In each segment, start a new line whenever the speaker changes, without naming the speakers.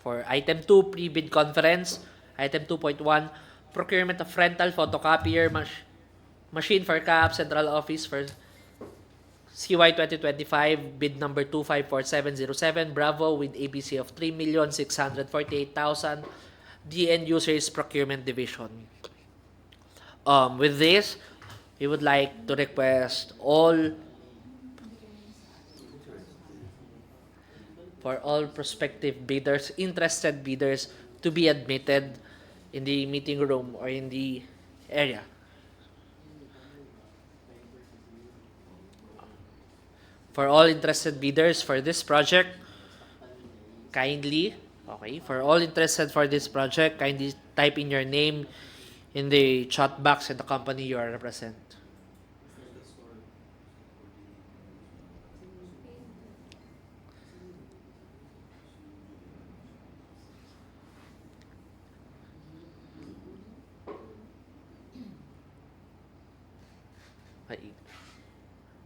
For item 2, pre-bid conference. Item 2.1, procurement of rental photocopier machine for CAAP Central Office for CY 2025, bid number 254707, Bravo, with ABC of 3,648,000, the end users procurement division. With this, we would like to request for all prospective bidders, interested bidders, to be admitted in the meeting room or in the area. For all interested bidders for this project, kindly type in your name in the chat box and the company you are represent.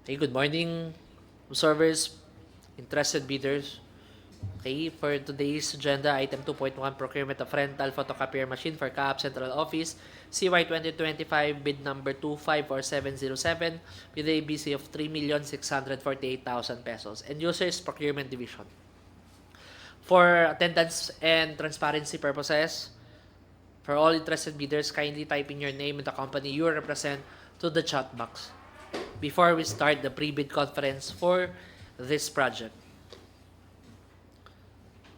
Okay, good morning, observers, interested bidders. Okay, for today's agenda, item 2.1, procurement of rental photocopier machine for CAAP Central Office, CY 2025, bid number 254707, with a ABC of 3,648,000 pesos, and users procurement division. For attendance and transparency purposes, for all interested bidders, kindly type in your name and the company you represent to the chat box before we start the pre-bid conference for this project.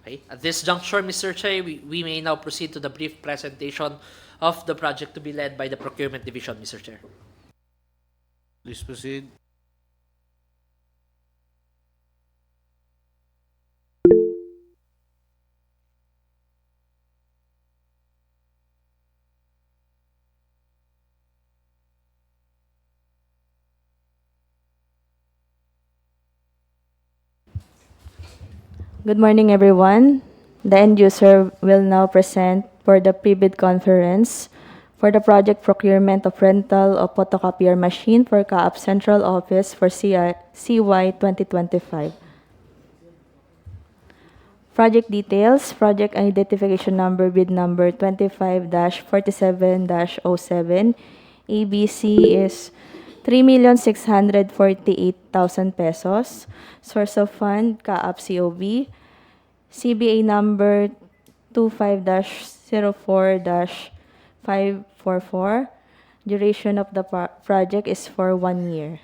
Okay. At this juncture, Mr. Chair, we may now proceed to the brief presentation of the project to be led by the Procurement Division, Mr. Chair.
Please proceed.
Good morning, everyone. The end user will now present for the pre-bid conference for the project procurement of rental of photocopier machine for CAAP Central Office for CY 2025. Project details, project identification number, bid number 25-47-07. ABC is 3,648,000 pesos. Source of fund, CAAP COB. CBA number 25-04-544. Duration of the project is for 1 year.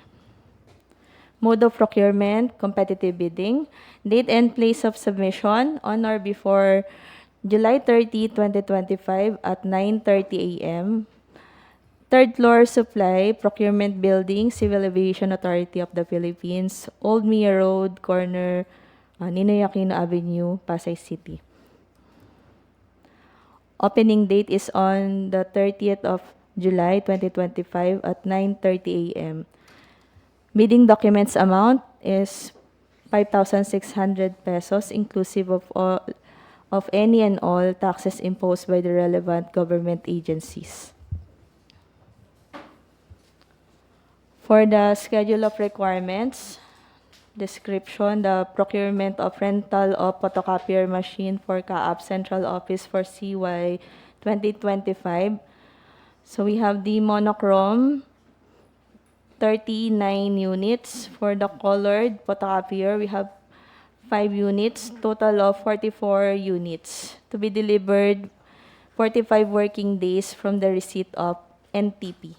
Mode of procurement, competitive bidding. Date and place of submission on or before July 30, 2025 at 9:30 a.m. Third floor supply, procurement building, Civil Aviation Authority of the Philippines, Old Mia Road, corner, Ninoy Aquino Avenue, Pasay City. Opening date is on the 30th of July 2025 at 9:30 a.m. Bidding documents amount is 5,600 pesos inclusive of any and all taxes imposed by the relevant government agencies. For the schedule of requirements, description, the procurement of rental of photocopier machine for CAAP Central Office for CY 2025. So we have the monochrome, 39 units. For the colored photocopier, we have 5 units, total of 44 units to be delivered 45 working days from the receipt of NTP.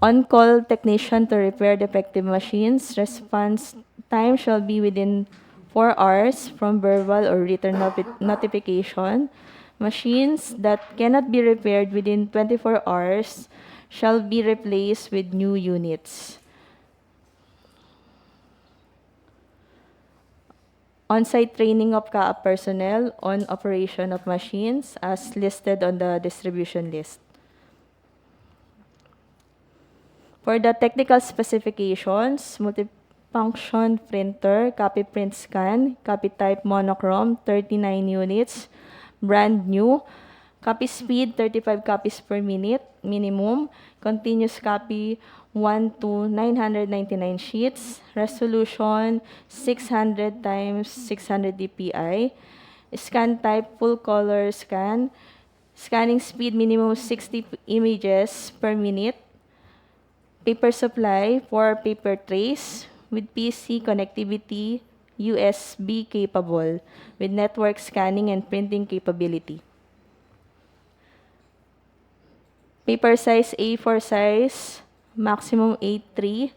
On-call technician to repair defective machines. Response time shall be within 4 hours from verbal or written notification. Machines that cannot be repaired within 24 hours shall be replaced with new units. On-site training of CAAP personnel on operation of machines as listed on the distribution list. For the technical specifications, multifunction printer, copy print scan, copy type monochrome, 39 units, brand new, copy speed, 35 copies per minute, minimum, continuous copy, 1 to 999 sheets, resolution 600 times 600 dpi, scan type full color scan, scanning speed minimum 60 images per minute, paper supply for paper trays with PC connectivity, USB capable, with network scanning and printing capability. Paper size A4 size, maximum A3,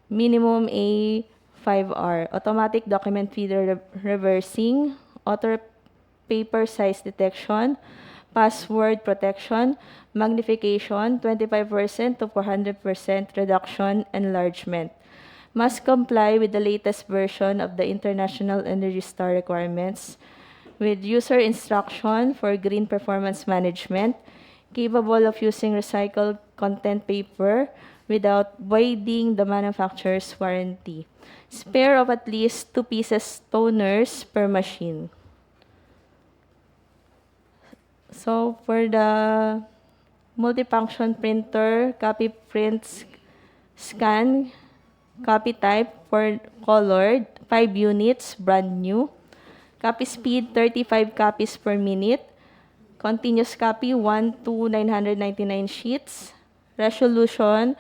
minimum A5R. Automatic document feeder reversing, auto paper size detection, password protection, magnification, 25% to 400% reduction, enlargement. Must comply with the latest version of the International Energy Star requirements, with user instruction for green performance management, capable of using recycled content paper without voiding the manufacturer's warranty. Spare of at least 2 pieces toners per machine. So for the multifunction printer, copy prints scan, copy type for colored, 5 units, brand new. Copy speed, 35 copies per minute. Continuous copy, 1 to 999 sheets. Resolution,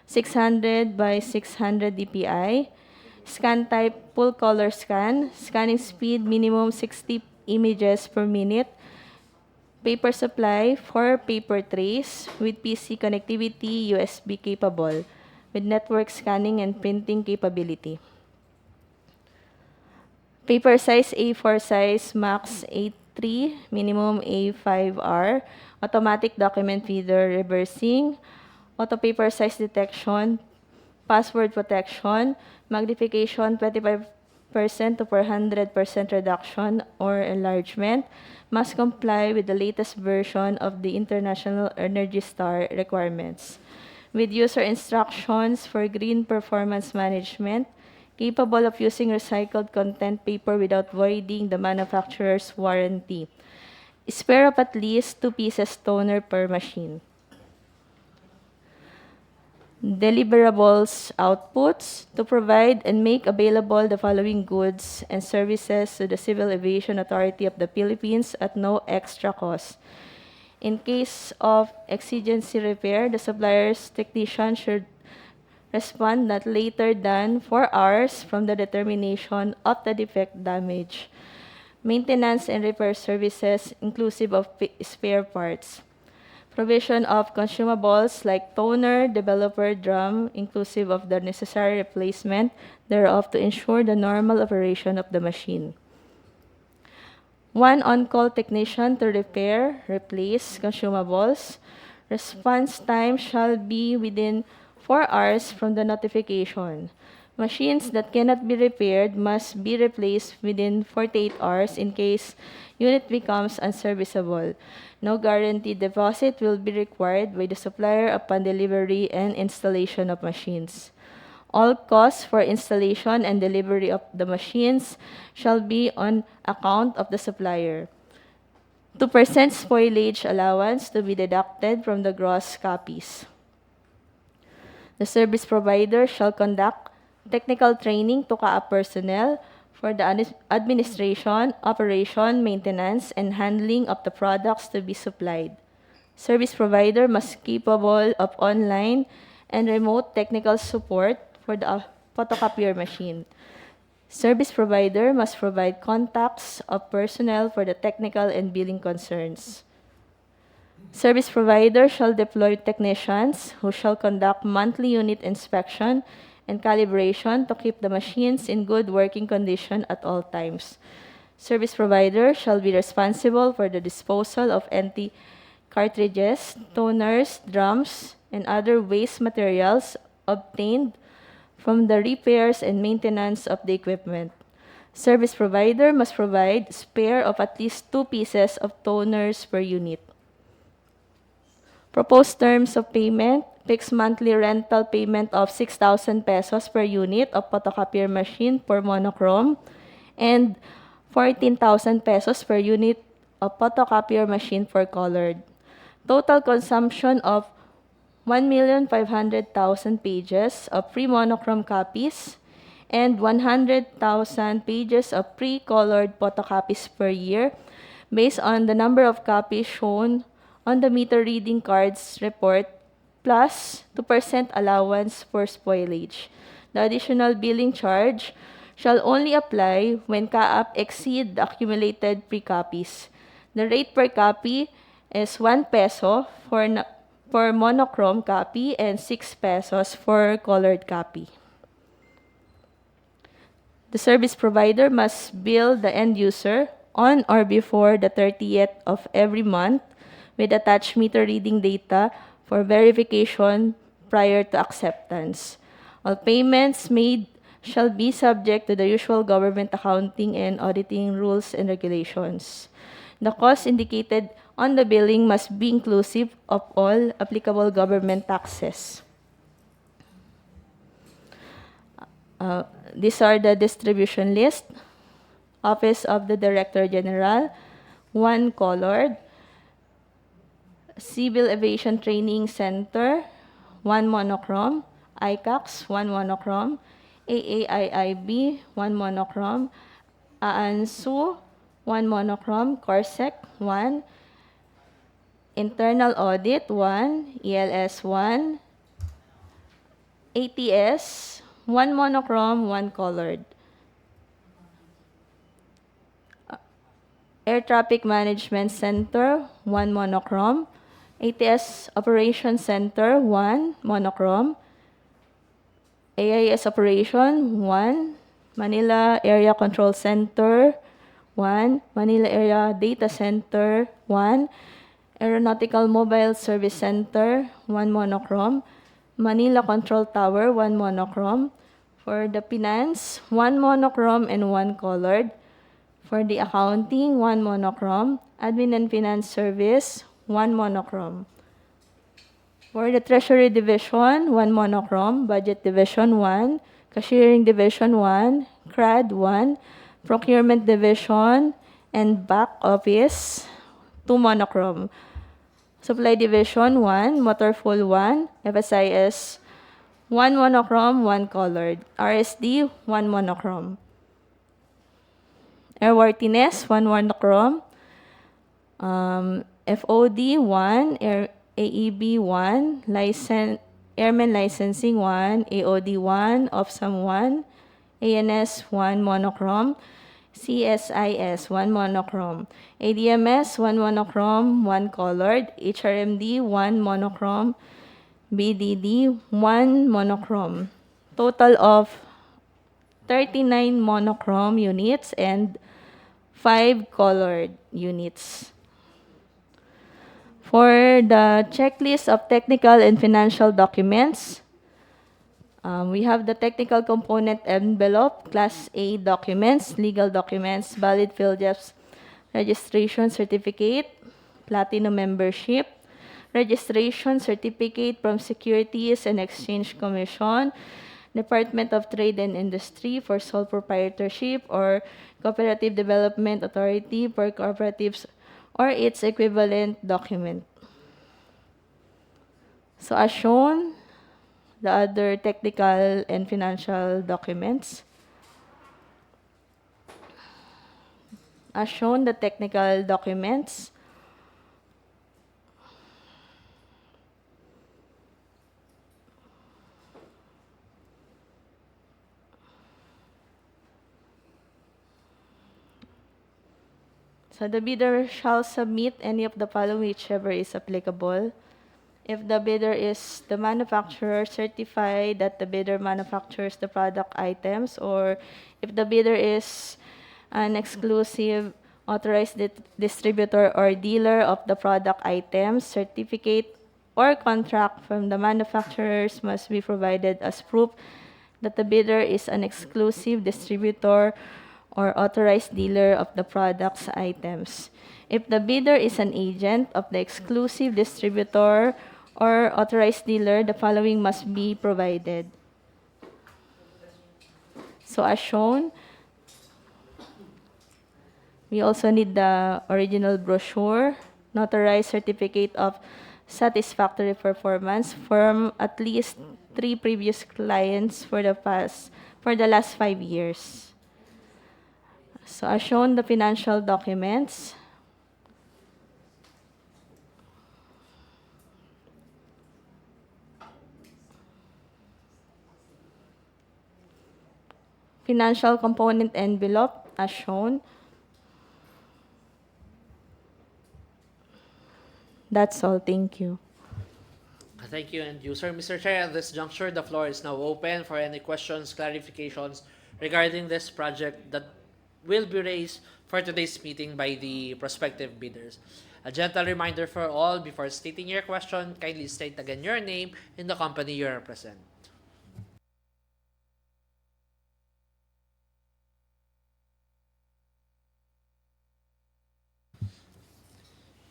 600 by 600 dpi. Scan type, full color scan. Scanning speed, minimum 60 images per minute. Paper supply, 4 paper trays with PC connectivity, USB capable, with network scanning and printing capability. Paper size A4 size, max A3, minimum A5R, automatic document feeder reversing, auto paper size detection, password protection, magnification 25% to 400% reduction or enlargement, must comply with the latest version of the International Energy Star requirements, with user instructions for green performance management, capable of using recycled content paper without voiding the manufacturer's warranty. Spare of at least 2 pieces toner per machine. Deliverables outputs to provide and make available the following goods and services to the Civil Aviation Authority of the Philippines at no extra cost. In case of exigency repair, the supplier's technician should respond not later than 4 hours from the determination of the defect damage. Maintenance and repair services inclusive of spare parts. Provision of consumables like toner, developer drum, inclusive of the necessary replacement thereof to ensure the normal operation of the machine. 1 on-call technician to repair, replace consumables. Response time shall be within 4 hours from the notification. Machines that cannot be repaired must be replaced within 48 hours in case unit becomes unserviceable. No guaranteed deposit will be required by the supplier upon delivery and installation of machines. All costs for installation and delivery of the machines shall be on account of the supplier. 2% spoilage allowance to be deducted from the gross copies. The service provider shall conduct technical training to CAAP personnel for the administration, operation, maintenance, and handling of the products to be supplied. Service provider must be capable of online and remote technical support for the photocopier machine. Service provider must provide contacts of personnel for the technical and billing concerns. Service provider shall deploy technicians who shall conduct monthly unit inspection and calibration to keep the machines in good working condition at all times. Service provider shall be responsible for the disposal of empty cartridges, toners, drums, and other waste materials obtained from the repairs and maintenance of the equipment. Service provider must provide spare of at least 2 pieces of toners per unit. Proposed terms of payment, fixed monthly rental payment of 6,000 pesos per unit of photocopier machine for monochrome and 14,000 pesos per unit of photocopier machine for colored. Total consumption of 1,500,000 pages of pre-monochrome copies, and 100,000 pages of pre-colored photocopies per year based on the number of copies shown on the meter reading cards report plus 2% allowance for spoilage. The additional billing charge shall only apply when CAAP exceed the accumulated pre-copies. The rate per copy is 1 peso for monochrome copy and 6 pesos for colored copy. The service provider must bill the end user on or before the 30th of every month with attached meter reading data for verification prior to acceptance. All payments made shall be subject to the usual government accounting and auditing rules and regulations. The cost indicated on the billing must be inclusive of all applicable government taxes. These are the distribution list. Office of the Director General, 1 colored. Civil Aviation Training Center, 1 monochrome. ICAX, 1 monochrome. AAIIB, 1 monochrome. AANSU, 1 monochrome. CORSEC, 1. Internal Audit, 1. ELS, 1. ATS, 1 monochrome, 1 colored. Air Traffic Management Center, 1 monochrome. ATS Operations Center, 1 monochrome. AIS Operation, 1. Manila Area Control Center, 1. Manila Area Data Center, 1. Aeronautical Mobile Service Center, 1 monochrome. Manila Control Tower, 1 monochrome. For the finance, 1 monochrome and 1 colored. For the accounting, 1 monochrome. Admin and Finance Service, 1 monochrome. For the Treasury Division, 1 monochrome. Budget Division, 1. Cashiering Division, 1. CRAD, 1. Procurement Division and Back Office, 2 monochrome. Supply Division, 1. Motorfuel, 1. FSIS, 1 monochrome, 1 colored. RSD, 1 monochrome. Airworthiness, 1 monochrome. FOD, 1. AEB, 1. Airman Licensing, 1. AOD, 1. OFSAM, 1. ANS, 1 monochrome. CSIS, 1 monochrome. ADMS, 1 monochrome, 1 colored. HRMD, 1 monochrome. BDD, 1 monochrome. Total of 39 monochrome units and 5 colored units. For the checklist of technical and financial documents, we have the technical component envelope, Class A documents, legal documents, valid PhilJEPS registration certificate, platinum membership, registration certificate from Securities and Exchange Commission, Department of Trade and Industry for sole proprietorship or Cooperative Development Authority for cooperatives or its equivalent document. So as shown, the other technical and financial documents. As shown, the technical documents. So the bidder shall submit any of the following whichever is applicable. If the bidder is the manufacturer, certify that the bidder manufactures the product items, or if the bidder is an exclusive authorized distributor or dealer of the product items, certificate or contract from the manufacturers must be provided as proof that the bidder is an exclusive distributor or authorized dealer of the products items. If the bidder is an agent of the exclusive distributor or authorized dealer, the following must be provided. So as shown, we also need the original brochure, notarized certificate of satisfactory performance from at least 3 previous clients for the last 5 years. So as shown the financial documents, financial component envelope as shown. That's all. Thank you.
Thank you, end user. Mr. Chair, at this juncture, the floor is now open for any questions, clarifications regarding this project that will be raised for today's meeting by the prospective bidders. A gentle reminder for all, before stating your question, kindly state again your name and the company you represent.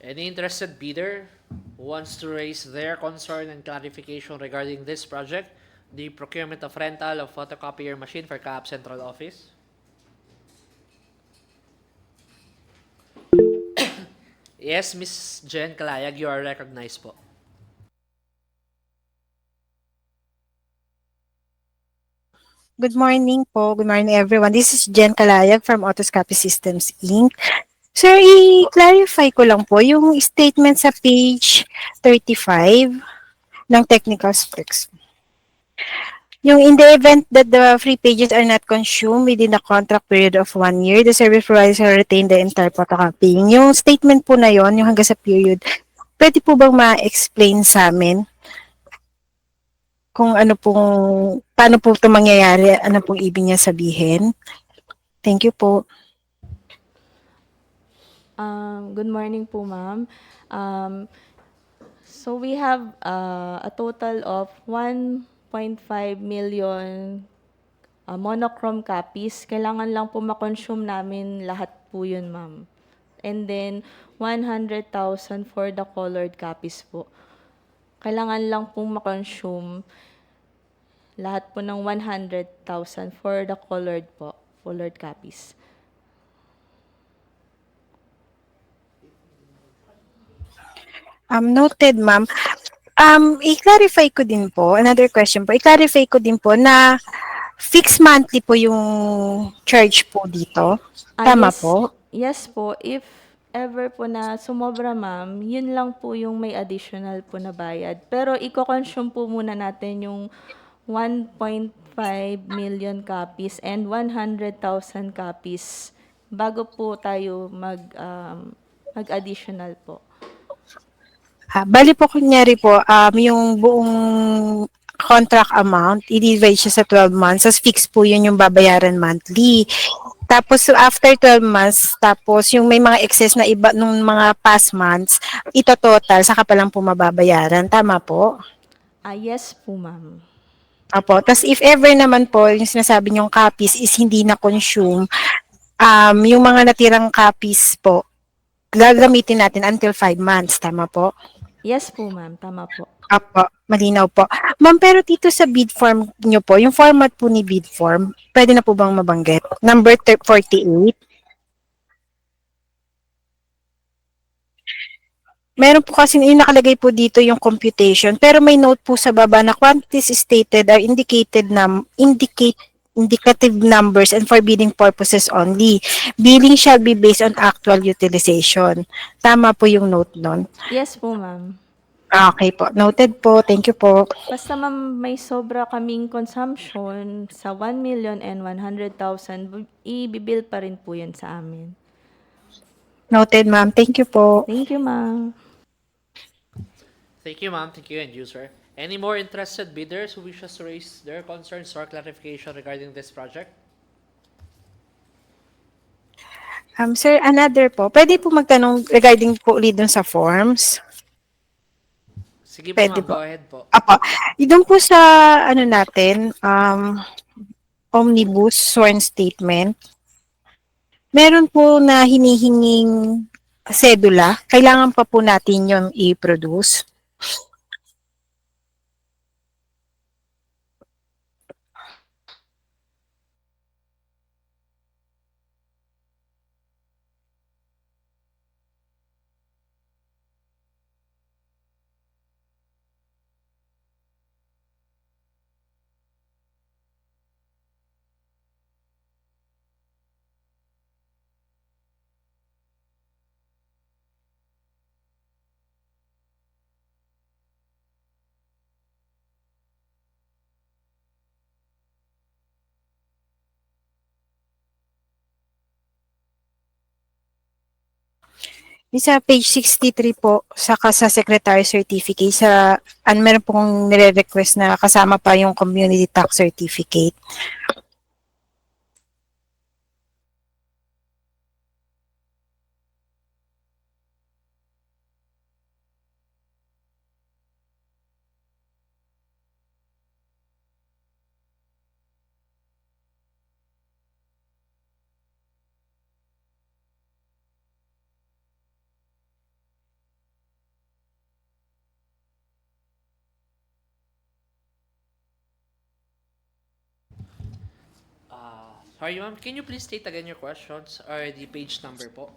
Any interested bidder who wants to raise their concern and clarification regarding this project, the procurement of rental of photocopier machine for CAAP Central Office? Yes, Miss Jen Kalayag, you are recognized po.
Good morning po. Good morning everyone. This is Jen Kalayag from Autoscopy Systems Inc. Sir, i-clarify ko lang po yung statement sa page 35 ng technical specs. Yung in the event that the free pages are not consumed within the contract period of 1 year, the service provider shall retain the entire photocopying. Yung statement po na yon, yung hanggang sa period, pwede po bang ma-explain sa amin kung ano pong, paano po ito mangyayari, ano pong ibig niya sabihin? Thank you po.
Good morning po, ma'am. So we have a total of 1.5 million monochrome copies. Kailangan lang po makonsume namin lahat po yun, ma'am. And then, 100,000 for the colored copies po. Kailangan lang pong makonsume lahat po ng 100,000 for the colored copies.
Noted, ma'am. I-clarify ko din po, another question po, i-clarify ko din po na fixed monthly po yung charge po dito. Tama
Yes,
po?
yes po. If ever po na sumobra, ma'am, yun lang po yung may additional po na bayad. Pero i-consume po muna natin yung 1.5 million copies and 100,000 copies bago po tayo mag-additional po.
Bali po kunyari po, yung buong contract amount, i-divide siya sa 12 months, as fixed po yun yung babayaran monthly. Tapos so after 12 months, tapos yung may mga excess na iba nung mga past months, ito total, saka pa lang po mababayaran. Tama po?
Yes po, ma'am.
Apo. Tapos if ever naman po, yung sinasabi niyong copies is hindi na-consume, yung mga natirang copies po, gagamitin natin until 5 months. Tama po?
Yes po, ma'am. Tama po.
Apo, malinaw po. Ma'am, pero dito sa bid form niyo po, yung format po ni bid form, pwede na po bang mabanggit? Number 48. Meron po kasi yung nakalagay po dito yung computation, pero may note po sa baba na quantities stated are indicative numbers and for bidding purposes only. Billing shall be based on actual utilization. Tama po yung note nun.
Yes po, ma'am.
Okay po. Noted po. Thank you po.
Basta ma'am, may sobra kaming consumption sa 1,100,000, i-bill pa rin po yun sa amin.
Noted, ma'am. Thank you po.
Thank you, ma'am.
Thank you, ma'am. Thank you, end user. Any more interested bidders who wishes to raise their concerns or clarification regarding this project?
Sir, another po. Pwede po magtanong regarding po ulit dun sa forms?
Sige po,
Pwede
ma'am.
po.
Go ahead po.
Apo. Doon po sa ano natin, omnibus sworn statement, meron po na hinihinging sedula. Kailangan pa po natin yung i-produce. Yung sa page 63 po, saka sa Secretary Certificate, meron pong nire-request na kasama pa yung Community Tax Certificate.
Sorry, ma'am. Can you please state again your questions or the page number po?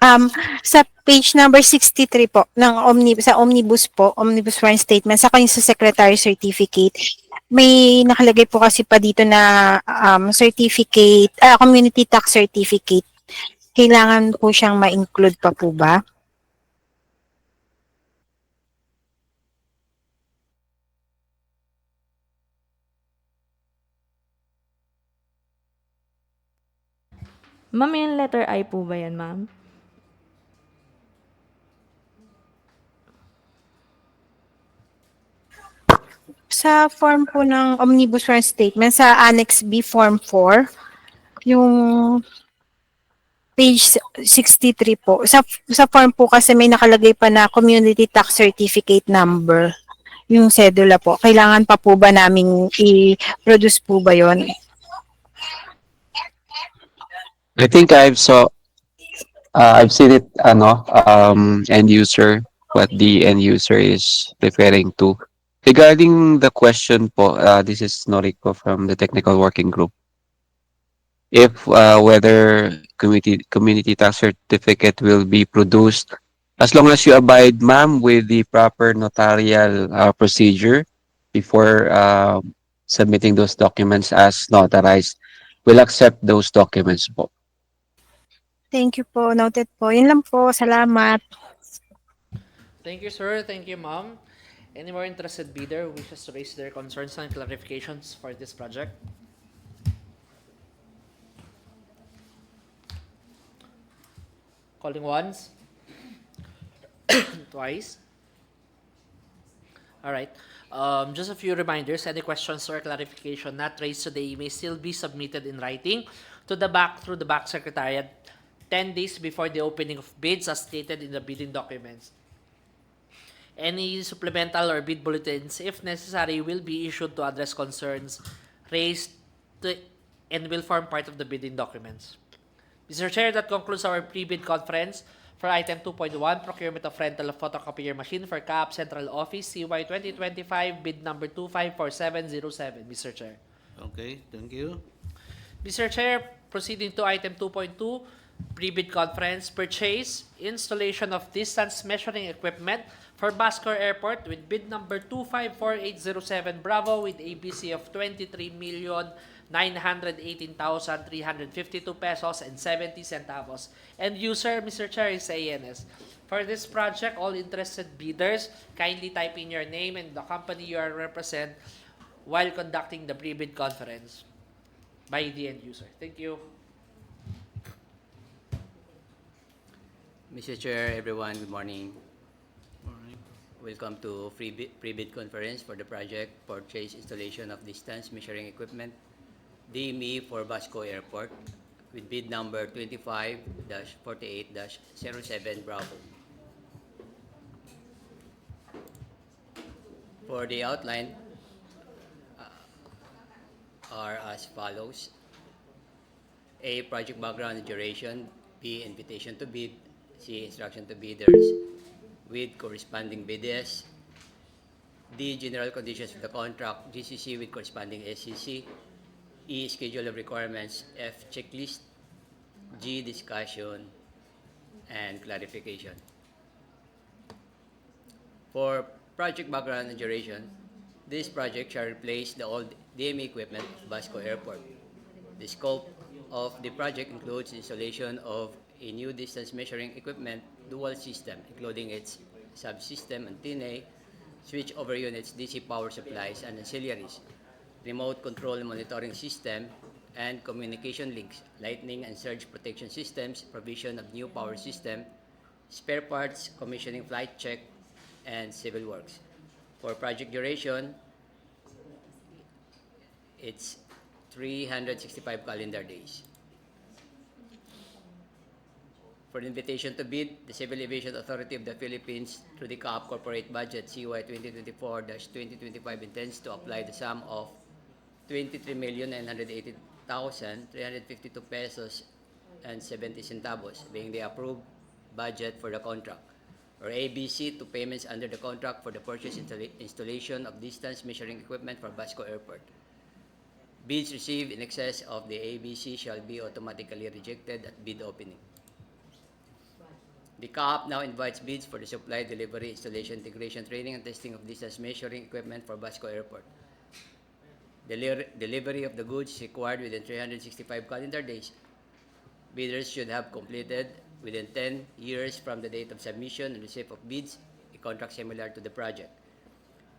Um, sa page number 63 po, sa Omnibus po, Omnibus Foreign Statement, saka yung sa Secretary Certificate, may nakalagay po kasi pa dito na certificate, Community Tax Certificate. Kailangan po siyang ma-include pa po ba?
Ma'am, yung letter I po ba yan, ma'am?
Sa form po ng Omnibus Foreign Statement, sa Annex B Form 4, yung page 63 po. Sa form po kasi may nakalagay pa na Community Tax Certificate Number, yung sedula po. Kailangan pa po ba naming i-produce po ba yon?
I think I've seen it end user, what the end user is referring to. Regarding the question po, this is Noriko from the technical working group. If whether community tax certificate will be produced, as long as you abide, ma'am, with the proper notarial procedure before submitting those documents as notarized, we'll accept those documents po.
Thank you po. Noted po. Yun lang po. Salamat.
Thank you, sir. Thank you, ma'am. Any more interested bidder who wishes to raise their concerns and clarifications for this project? Calling once. Twice. All right. Just a few reminders. Any questions or clarification not raised today may still be submitted in writing to the BAC through the BAC Secretariat 10 days before the opening of bids as stated in the bidding documents. Any supplemental or bid bulletins, if necessary, will be issued to address concerns raised to, and will form part of the bidding documents. Mr. Chair, that concludes our pre-bid conference for item 2.1, procurement of rental of photocopier machine for CAAP Central Office CY 2025, bid number 254707, Mr. Chair.
Okay, thank you.
Mr. Chair, proceeding to item 2.2, pre-bid conference, purchase, installation of distance measuring equipment for Bascor Airport with bid number 254807 Bravo with ABC of 23,918,352 pesos and 70 centavos. And user, Mr. Chair, is ANS. For this project, all interested bidders, kindly type in your name and the company you are represent while conducting the pre-bid conference by the end user. Thank you.
Mr. Chair, everyone, good morning.
Alright.
Welcome to pre-bid conference for the project purchase installation of distance measuring equipment DME for Basco Airport with bid number 25-48-07 Bravo. For the outline are as follows. A, project background and duration. B, invitation to bid. C, instruction to bidders with corresponding BDS. D, general conditions of the contract. GCC with corresponding SCC. E, schedule of requirements. F, checklist. G, discussion and clarification. For project background and duration, this project shall replace the old DME equipment of Basco Airport. The scope of the project includes installation of a new distance measuring equipment dual system, including its subsystem antennae, switch over units, DC power supplies, and ancillaries, remote control monitoring system, and communication links, lightning and surge protection systems, provision of new power system, spare parts, commissioning, flight check, and civil works. For project duration, it's 365 calendar days. For the invitation to bid, the Civil Aviation Authority of the Philippines through the CAAP Corporate Budget CY 2024-2025 intends to apply the sum of 23,980,352 pesos and 70 centavos being the approved budget for the contract, or ABC, to payments under the contract for the purchase installation of distance measuring equipment for Basco Airport. Bids received in excess of the ABC shall be automatically rejected at bid opening. The CAAP now invites bids for the supply, delivery, installation, integration, training, and testing of distance measuring equipment for Basco Airport. Delivery of the goods is required within 365 calendar days. Bidders should have completed within 10 years from the date of submission and receipt of bids a contract similar to the project.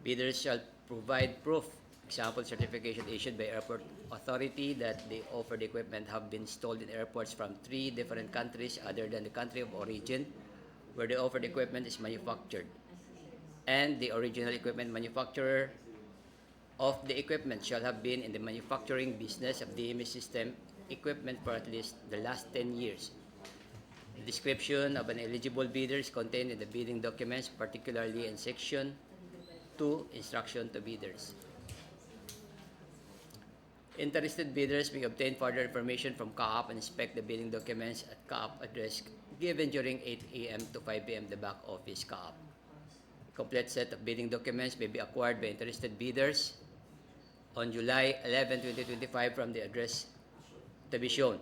Bidders shall provide proof, example certification issued by airport authority, that the offered equipment have been installed in airports from 3 different countries other than the country of origin where the offered equipment is manufactured, and the original equipment manufacturer of the equipment shall have been in the manufacturing business of DMS system equipment for at least the last 10 years. The description of an eligible bidder is contained in the bidding documents, particularly in Section 2, Instruction to Bidders. Interested bidders may obtain further information from CAAP and inspect the bidding documents at CAAP address given during 8 a.m. to 5 p.m. the back office CAAP. A complete set of bidding documents may be acquired by interested bidders on July 11, 2025 from the address to be shown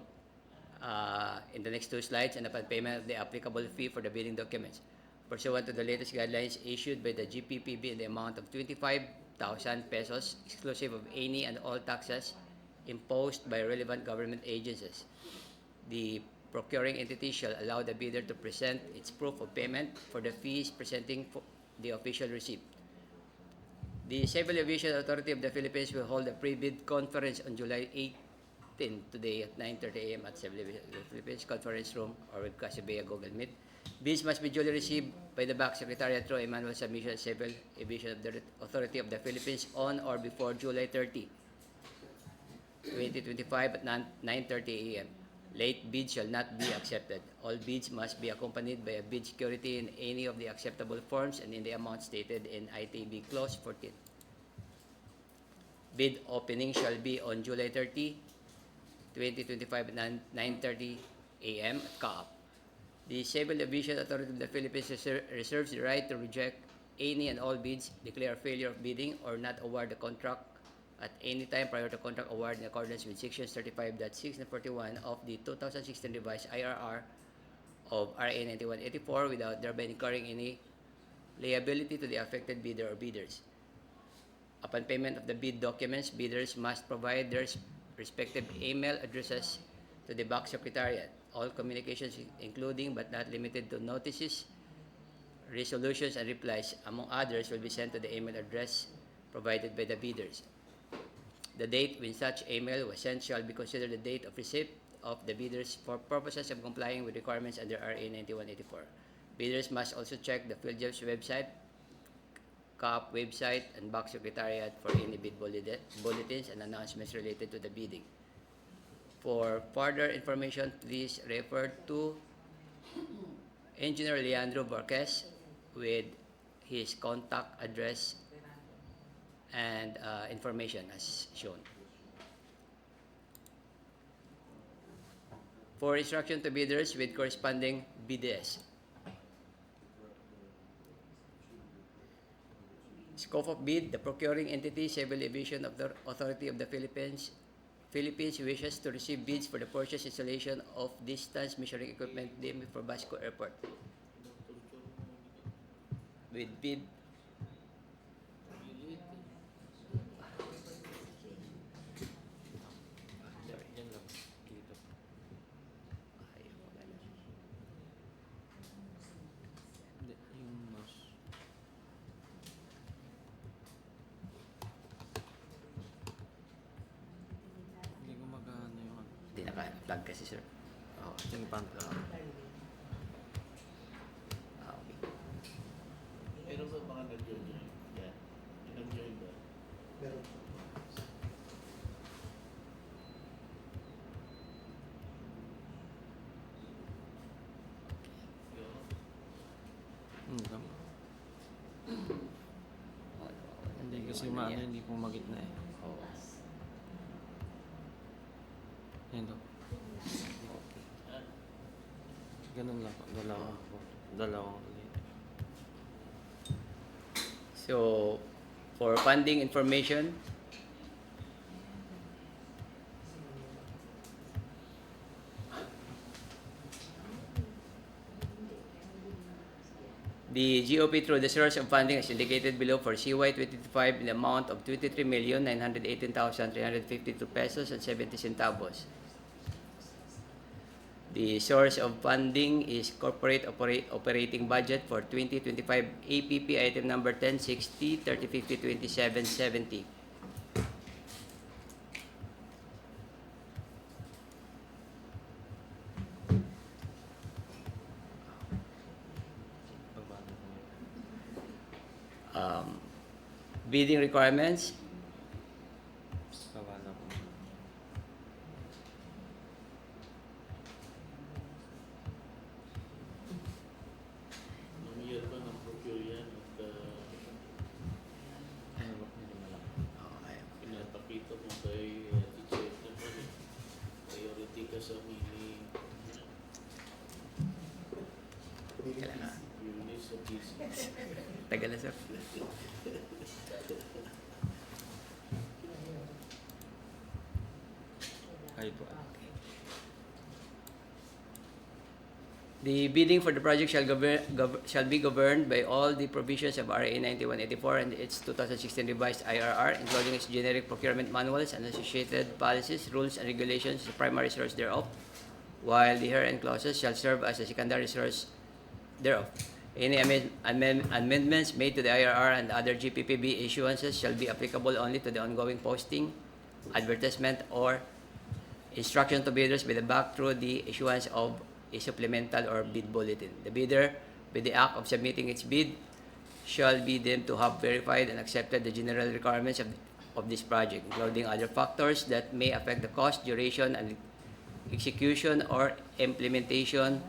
in the next 2 slides, and upon payment of the applicable fee for the bidding documents, pursuant to the latest guidelines issued by the GPPB in the amount of 25,000 pesos, exclusive of any and all taxes imposed by relevant government agencies. The procuring entity shall allow the bidder to present its proof of payment for the fees presenting the official receipt. The Civil Aviation Authority of the Philippines will hold a pre-bid conference on July 18 today at 9:30 a.m. at Civil Aviation of the Philippines Conference Room or with Casabea Google Meet. Bids must be duly received by the BAC Secretariat through a manual submission at Civil Aviation of the Authority of the Philippines on or before July 30, 2025 at 9:30 a.m. Late bids shall not be accepted. All bids must be accompanied by a bid security in any of the acceptable forms and in the amount stated in ITB Clause 14. Bid opening shall be on July 30, 2025 at 9:30 a.m. at CAAP. The Civil Aviation Authority of the Philippines reserves the right to reject any and all bids, declare failure of bidding, or not award the contract at any time prior to contract award in accordance with sections 35.6 and 41 of the 2016 revised IRR of RA 9184 without thereby incurring any liability to the affected bidder or bidders. Upon payment of the bid documents, bidders must provide their respective email addresses to the BAC Secretariat. All communications, including but not limited to notices, resolutions, and replies, among others, will be sent to the email address provided by the bidders. The date when such email was sent shall be considered the date of receipt of the bidders for purposes of complying with requirements under RA 9184. Bidders must also check the PhilJobs website, CAAP website, and BAC Secretariat for any bid bulletins and announcements related to the bidding. For further information, please refer to Engineer Leandro Borges with his contact address and information as shown. For instruction to bidders with corresponding BDS. Scope of bid: the procuring entity, Civil Aviation of the Authority of the Philippines, wishes to receive bids for the purchase installation of distance measuring equipment deemed for Basco Airport. With bid
Hindi, yung mouse. Hindi gumagana yung ano.
Hindi naka-plug kasi, sir.
Yung pantay. Tama. Hindi kasi maano, hindi po magitna eh.
Oo.
Ayun daw. Ganun lang po. Dalawang po. Dalawang ulit.
So, for funding information, the GOP through the source of funding is indicated below for CY 2025 in the amount of 23,918,352 pesos and 70 centavos. The source of funding is corporate operating budget for 2025 APP item number 1060 3050 2770.
Babado po.
Bidding requirements,
Babado po.
Year ba ng procure yan at
Ano ba? Medyo malaki.
pinapakita mo kay check naman eh. Priority ka sa mini
kailangan.
units sa business.
Tagal na sir.
Kayo po.
The bidding for the project shall be governed by all the provisions of RA 9184 and its 2016 revised IRR, including its generic procurement manuals and associated policies, rules, and regulations, the primary source thereof, while the herein clauses shall serve as a secondary source thereof. Any amendments made to the IRR and other GPPB issuances shall be applicable only to the ongoing posting, advertisement, or instruction to bidders by the BAC through the issuance of a supplemental or bid bulletin. The bidder, with the act of submitting its bid, shall be deemed to have verified and accepted the general requirements of this project, including other factors that may affect the cost, duration, and execution or implementation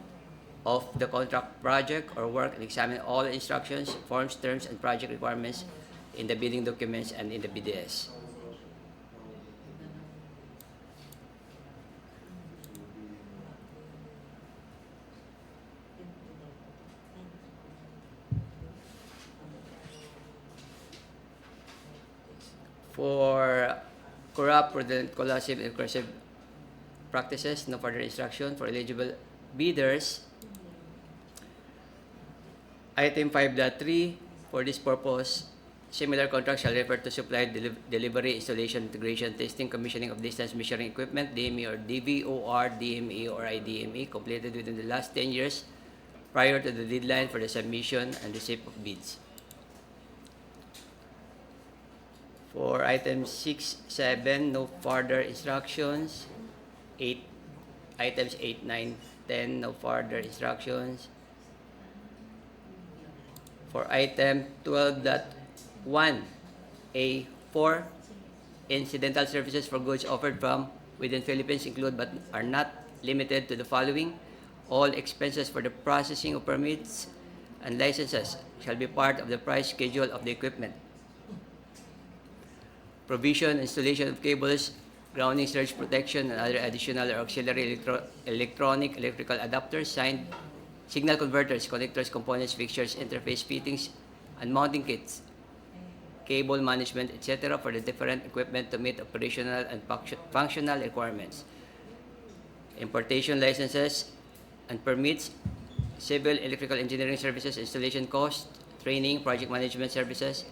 of the contract project or work, and examine all instructions, forms, terms, and project requirements in the bidding documents and in the BDS. For corrupt, fraudulent, collusive, and coercive practices, no further instruction for eligible bidders. Item 5.3, for this purpose, similar contracts shall refer to supply, delivery, installation, integration, testing, commissioning of distance measuring equipment, DME or DVOR, DME or IDME, completed within the last 10 years prior to the deadline for the submission and receipt of bids. For item 6, 7, no further instructions. 8, items 8, 9, 10, no further instructions. For item 12.1, A4, incidental services for goods offered from within Philippines include but are not limited to the following. All expenses for the processing of permits and licenses shall be part of the price schedule of the equipment. Provision, installation of cables, grounding, surge protection, and other additional or auxiliary electrical adapters, signal converters, connectors, components, fixtures, interface fittings, and mounting kits, cable management, etc. for the different equipment to meet operational and functional requirements. Importation licenses and permits, civil electrical engineering services, installation costs, training, project management services,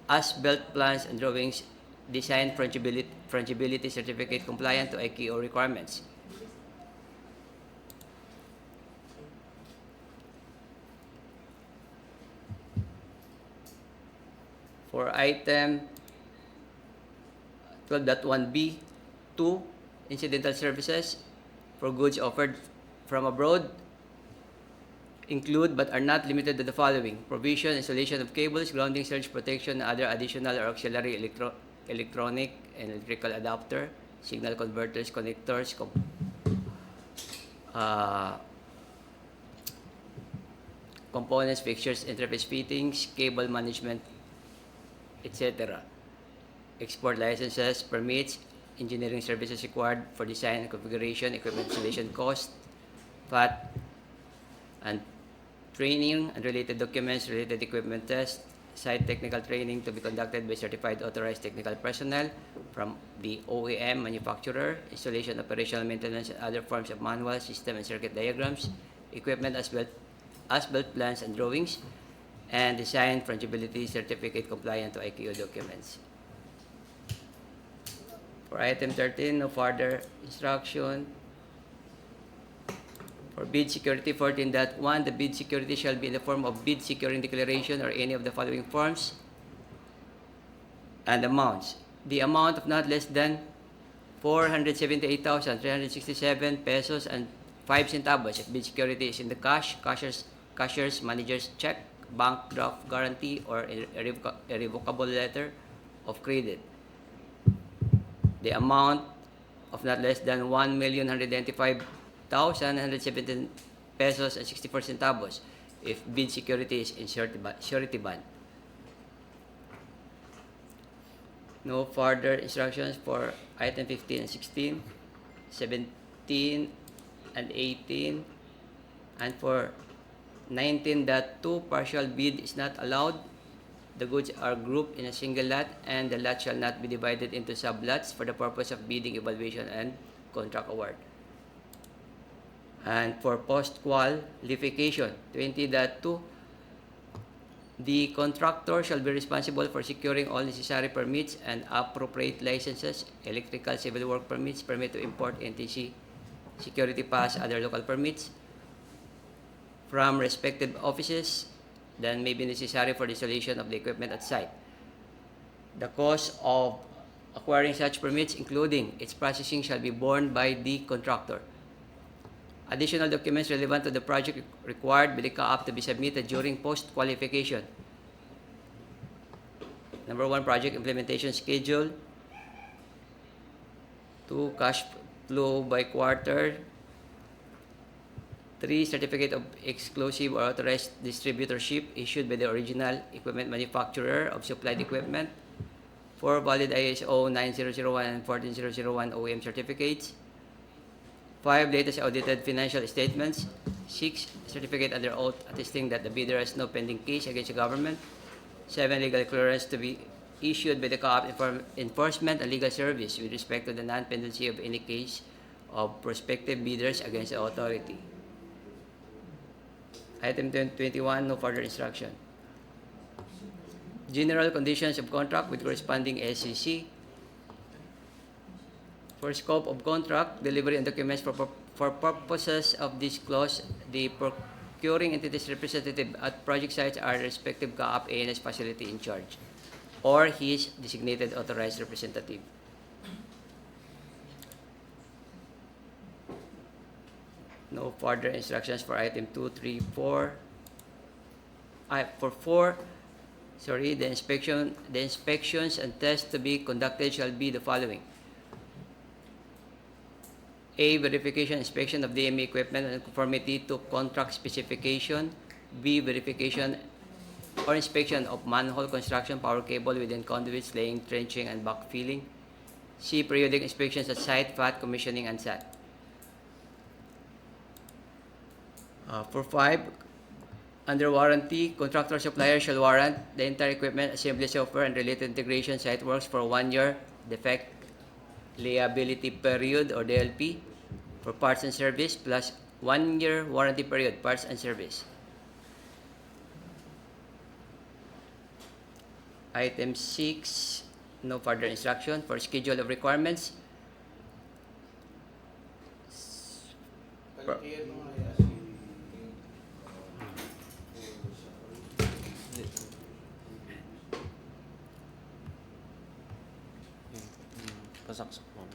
as-built plans and drawings, design fungibility certificate compliant to IKO requirements. For item 12.1B, 2, incidental services for goods offered from abroad, include but are not limited to the following: provision, installation of cables, grounding, surge protection, and other additional or auxiliary electronic and electrical adapter, signal converters, connectors, uh, components, fixtures, interface fittings, cable management, etc. Export licenses, permits, engineering services required for design and configuration, equipment installation cost, VAT, and training and related documents, related equipment test, site technical training to be conducted by certified authorized technical personnel from the OEM manufacturer, installation, operational maintenance, and other forms of manual, system, and circuit diagrams, equipment as-built plans and drawings, and design fungibility certificate compliant to IQO documents. For item 13, no further instruction. For bid security 14.1, the bid security shall be in the form of bid securing declaration or any of the following forms and amounts. The amount of not less than 478,367 pesos and 5 centavos if bid security is in the cashier's manager's check, bank draft guarantee, or irrevocable letter of credit. The amount of not less than 1,195,117 pesos and 64 centavos if bid security is in surety bond. No further instructions for item 15 and 16, 17 and 18, and for 19.2, partial bid is not allowed. The goods are grouped in a single lot, and the lot shall not be divided into sublots for the purpose of bidding, evaluation, and contract award. And for post-qualification, 20.2, the contractor shall be responsible for securing all necessary permits and appropriate licenses, electrical, civil work permits, permit to import, NTC, security pass, other local permits from respective offices that may be necessary for the installation of the equipment at site. The cost of acquiring such permits, including its processing, shall be borne by the contractor. Additional documents relevant to the project required by the CAAP to be submitted during post-qualification. Number 1, project implementation schedule. 2, cash flow by quarter. 3, certificate of exclusive or authorized distributorship issued by the original equipment manufacturer of supplied equipment. 4, valid ISO 9001 and 14001 OEM certificates. 5, latest audited financial statements. 6, certificate under oath attesting that the bidder has no pending case against the government. 7, legal clearance to be issued by the CAAP Enforcement and Legal Service with respect to the non-pendency of any case of prospective bidders against the authority. Item 21, no further instruction. General conditions of contract with corresponding SEC. For scope of contract, delivery and documents for purposes of this clause, the procuring entity's representative at project sites are respective CAAP ANS facility in charge or his designated authorized representative. No further instructions for item 2, 3, 4. For 4, the inspections and tests to be conducted shall be the following. A, verification inspection of DME equipment and conformity to contract specification. B, verification or inspection of manhole construction, power cable within conduits, laying, trenching, and backfilling. C, periodic inspections at site, VAT, commissioning, and SAT. For 5, under warranty, contractor supplier shall warrant the entire equipment, assembly software, and related integration site works for 1 year defect liability period or DLP for parts and service plus 1 year warranty period parts and service. Item 6, no further instruction. For schedule of requirements,
Pasaksak mo.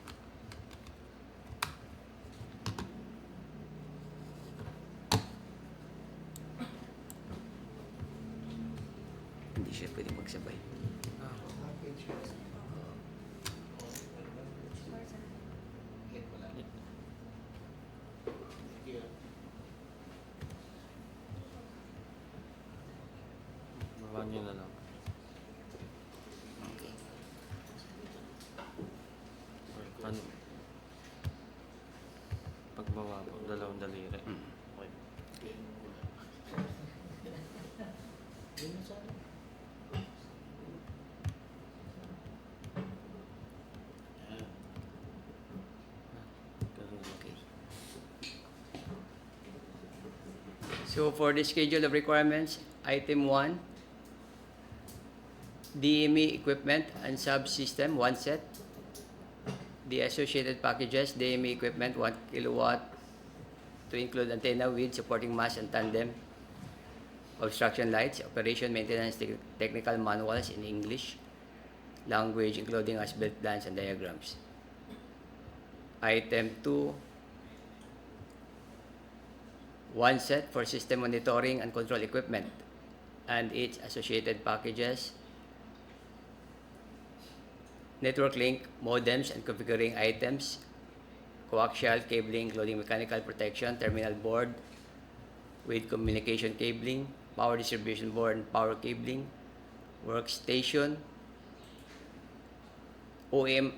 siya pwede magsabay.
Baba niyo na lang.
Okay.
Ano? Pagbaba po, dalawang daliri. Okay. Ganun lang.
Okay. So for the schedule of requirements, item 1, DME equipment and subsystem 1 set. The associated packages, DME equipment 1 kilowatt to include antenna with supporting mast and tandem, obstruction lights, operation, maintenance, technical manuals in English language including as-built plans and diagrams. Item 2, 1 set for system monitoring and control equipment and its associated packages, network link, modems and configuring items, coaxial cabling including mechanical protection, terminal board with communication cabling, power distribution board and power cabling, workstation, OEM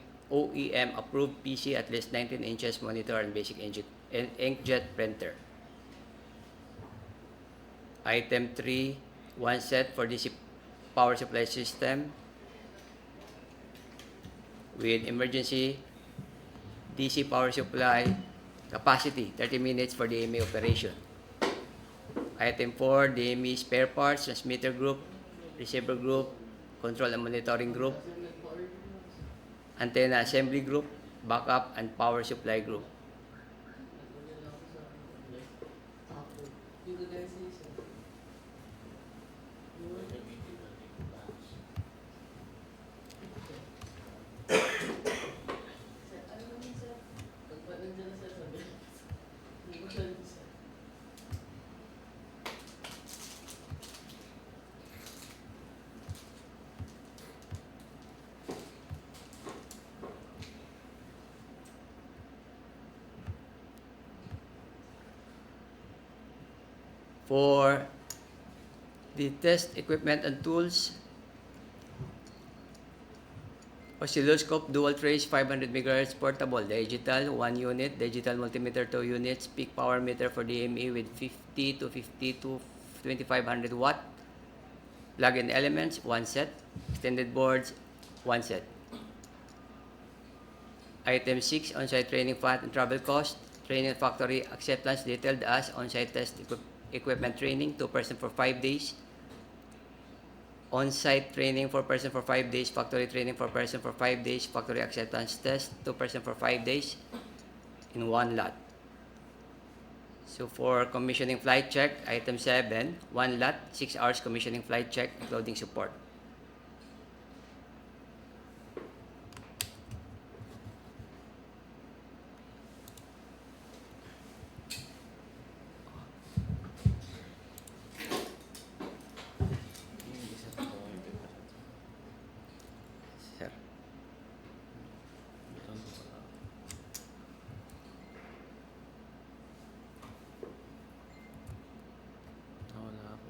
approved PC at least 19 inches monitor and basic inkjet printer. Item 3, 1 set for DC power supply system with emergency DC power supply capacity 30 minutes for DME operation. Item 4, DME spare parts, transmitter group, receiver group, control and monitoring group, antenna assembly group, backup and power supply group. For the test equipment and tools, oscilloscope dual trace 500 MHz portable digital 1 unit, digital multimeter 2 units, peak power meter for DME with 50 to 2500 watt, plug-in elements 1 set, extended boards 1 set. Item 6, on-site training fat and travel cost, training factory acceptance detailed as on-site test equipment training, 2 person for 5 days, on-site training for person for 5 days, factory training for person for 5 days, factory acceptance test, 2 person for 5 days in 1 lot. So for commissioning flight check, item 7, 1 lot, 6 hours commissioning flight check, including support. Sir.
Wala po.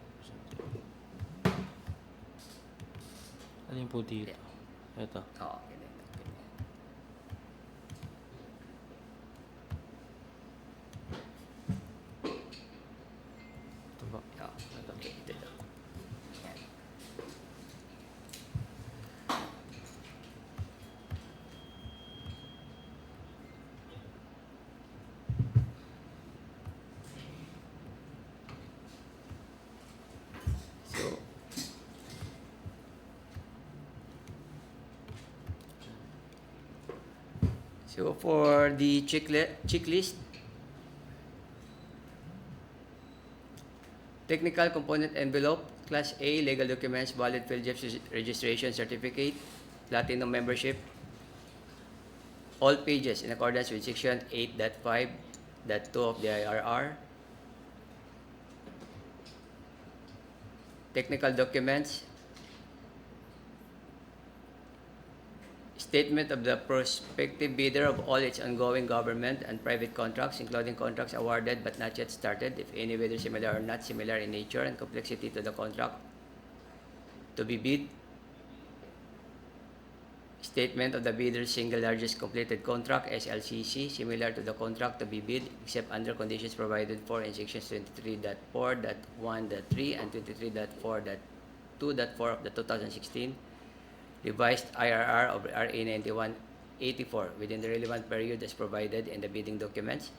Ano po dito? Ito.
Oo, ganito.
Ito ba?
Oo, okay, ito daw. Yan. So for the checklist, technical component envelope, Class A, legal documents, valid field registration certificate, platinum membership, all pages in accordance with section 8.5.2 of the IRR, technical documents, Statement of the prospective bidder of all its ongoing government and private contracts, including contracts awarded but not yet started, if any, whether similar or not similar in nature and complexity to the contract to be bid. Statement of the bidder's single largest completed contract, SLCC, similar to the contract to be bid, except under conditions provided for in sections 23.4.1.3 and 23.4.2.4 of the 2016 revised IRR of RA 9184 within the relevant period as provided in the bidding documents,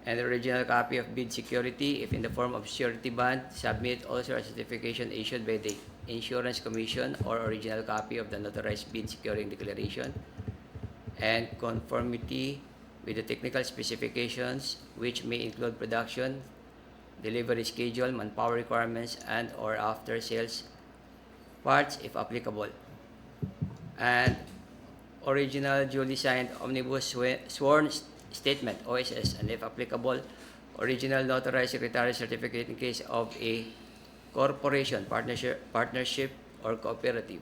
and the original copy of bid security, if in the form of surety bond, submit also a certification issued by the Insurance Commission or original copy of the notarized bid securing declaration, and conformity with the technical specifications, which may include production, delivery schedule, manpower requirements, and or after sales parts if applicable, and original duly signed omnibus sworn statement OSS, and if applicable, original notarized secretary certificate in case of a corporation, partnership or cooperative,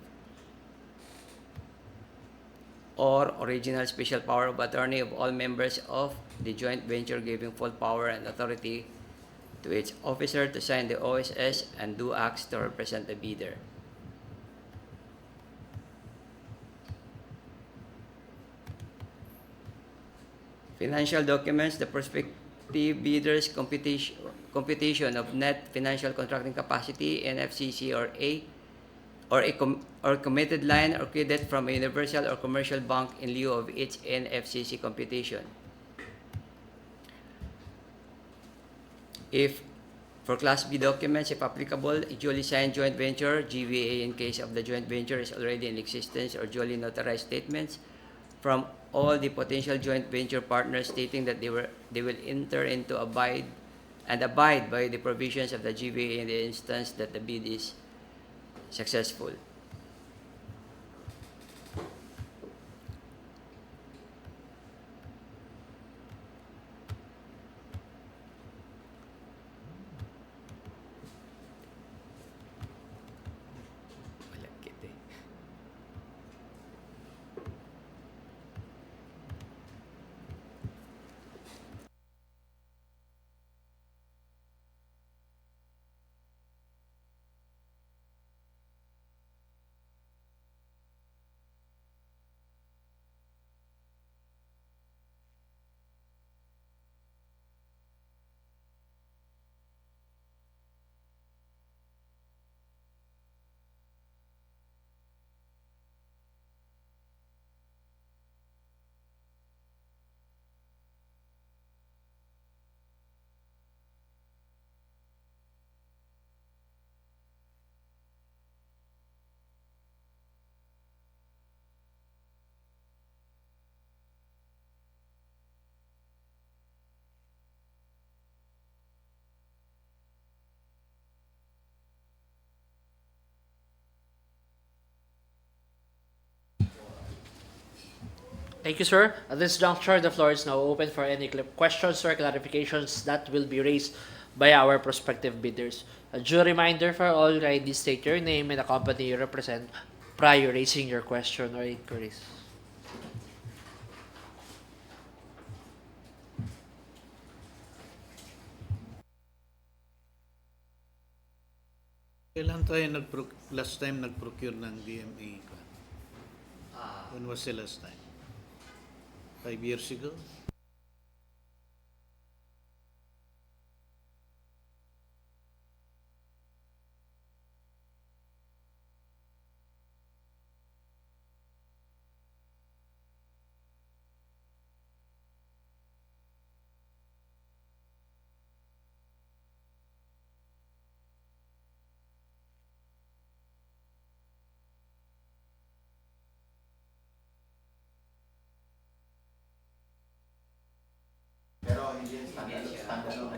or original special power of attorney of all members of the joint venture giving full power and authority to its officer to sign the OSS and do acts to represent the bidder. Financial documents, the prospective bidder's computation of net financial contracting capacity, NFCC or committed line or credit from a universal or commercial bank in lieu of its NFCC computation. If for Class B documents, if applicable, a duly signed joint venture, GVA in case of the joint venture is already in existence, or duly notarized statements from all the potential joint venture partners stating that they will enter into abide by the provisions of the GVA in the instance that the bid is successful. Malagkit eh.
Thank you, sir. At this juncture, the floor is now open for any questions or clarifications that will be raised by our prospective bidders. A due reminder for all, kindly state your name and the company you represent prior raising your question or inquiries.
Kailan tayo last time nag-procure ng DMA ka? When was the last time? 5 years ago?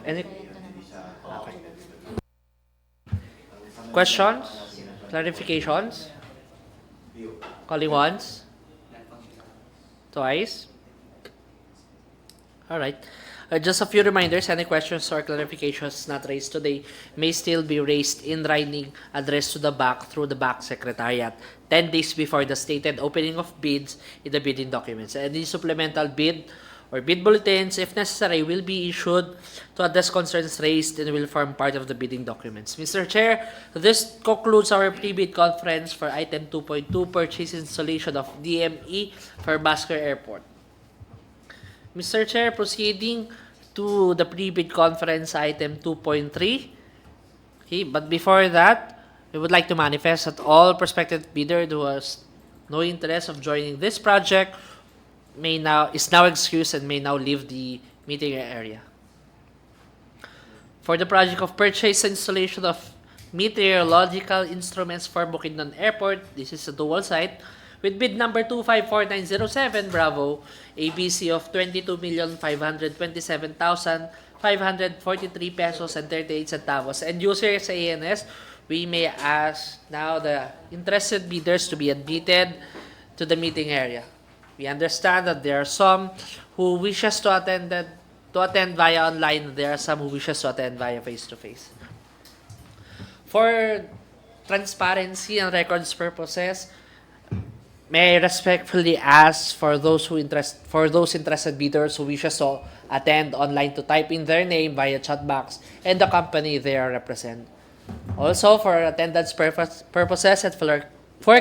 Any okay. Questions? Clarifications? Calling once? Twice? All right. Just a few reminders, any questions or clarifications not raised today may still be raised in writing addressed to the BAC through the BAC Secretariat 10 days before the stated opening of bids in the bidding documents. Any supplemental bid or bid bulletins, if necessary, will be issued to address concerns raised and will form part of the bidding documents. Mr. Chair, this concludes our pre-bid conference for item 2.2, purchase installation of DME for Basker Airport. Mr. Chair, proceeding to the pre-bid conference item 2.3. Okay, but before that, we would like to manifest that all prospective bidder who has no interest of joining this project is now excused and may now leave the meeting area. For the project of purchase and installation of meteorological instruments for Bukidnon Airport, this is a dual site, with bid number 254907, Bravo, ABC of 22,527,543 pesos and 38 centavos. And users ANS, we may ask now the interested bidders to be admitted to the meeting area. We understand that there are some who wishes to attend via online. There are some who wishes to attend via face-to-face. For transparency and records purposes, may I respectfully ask for those interested bidders who wishes to attend online to type in their name via chat box and the company they are represent. Also, for attendance purposes and for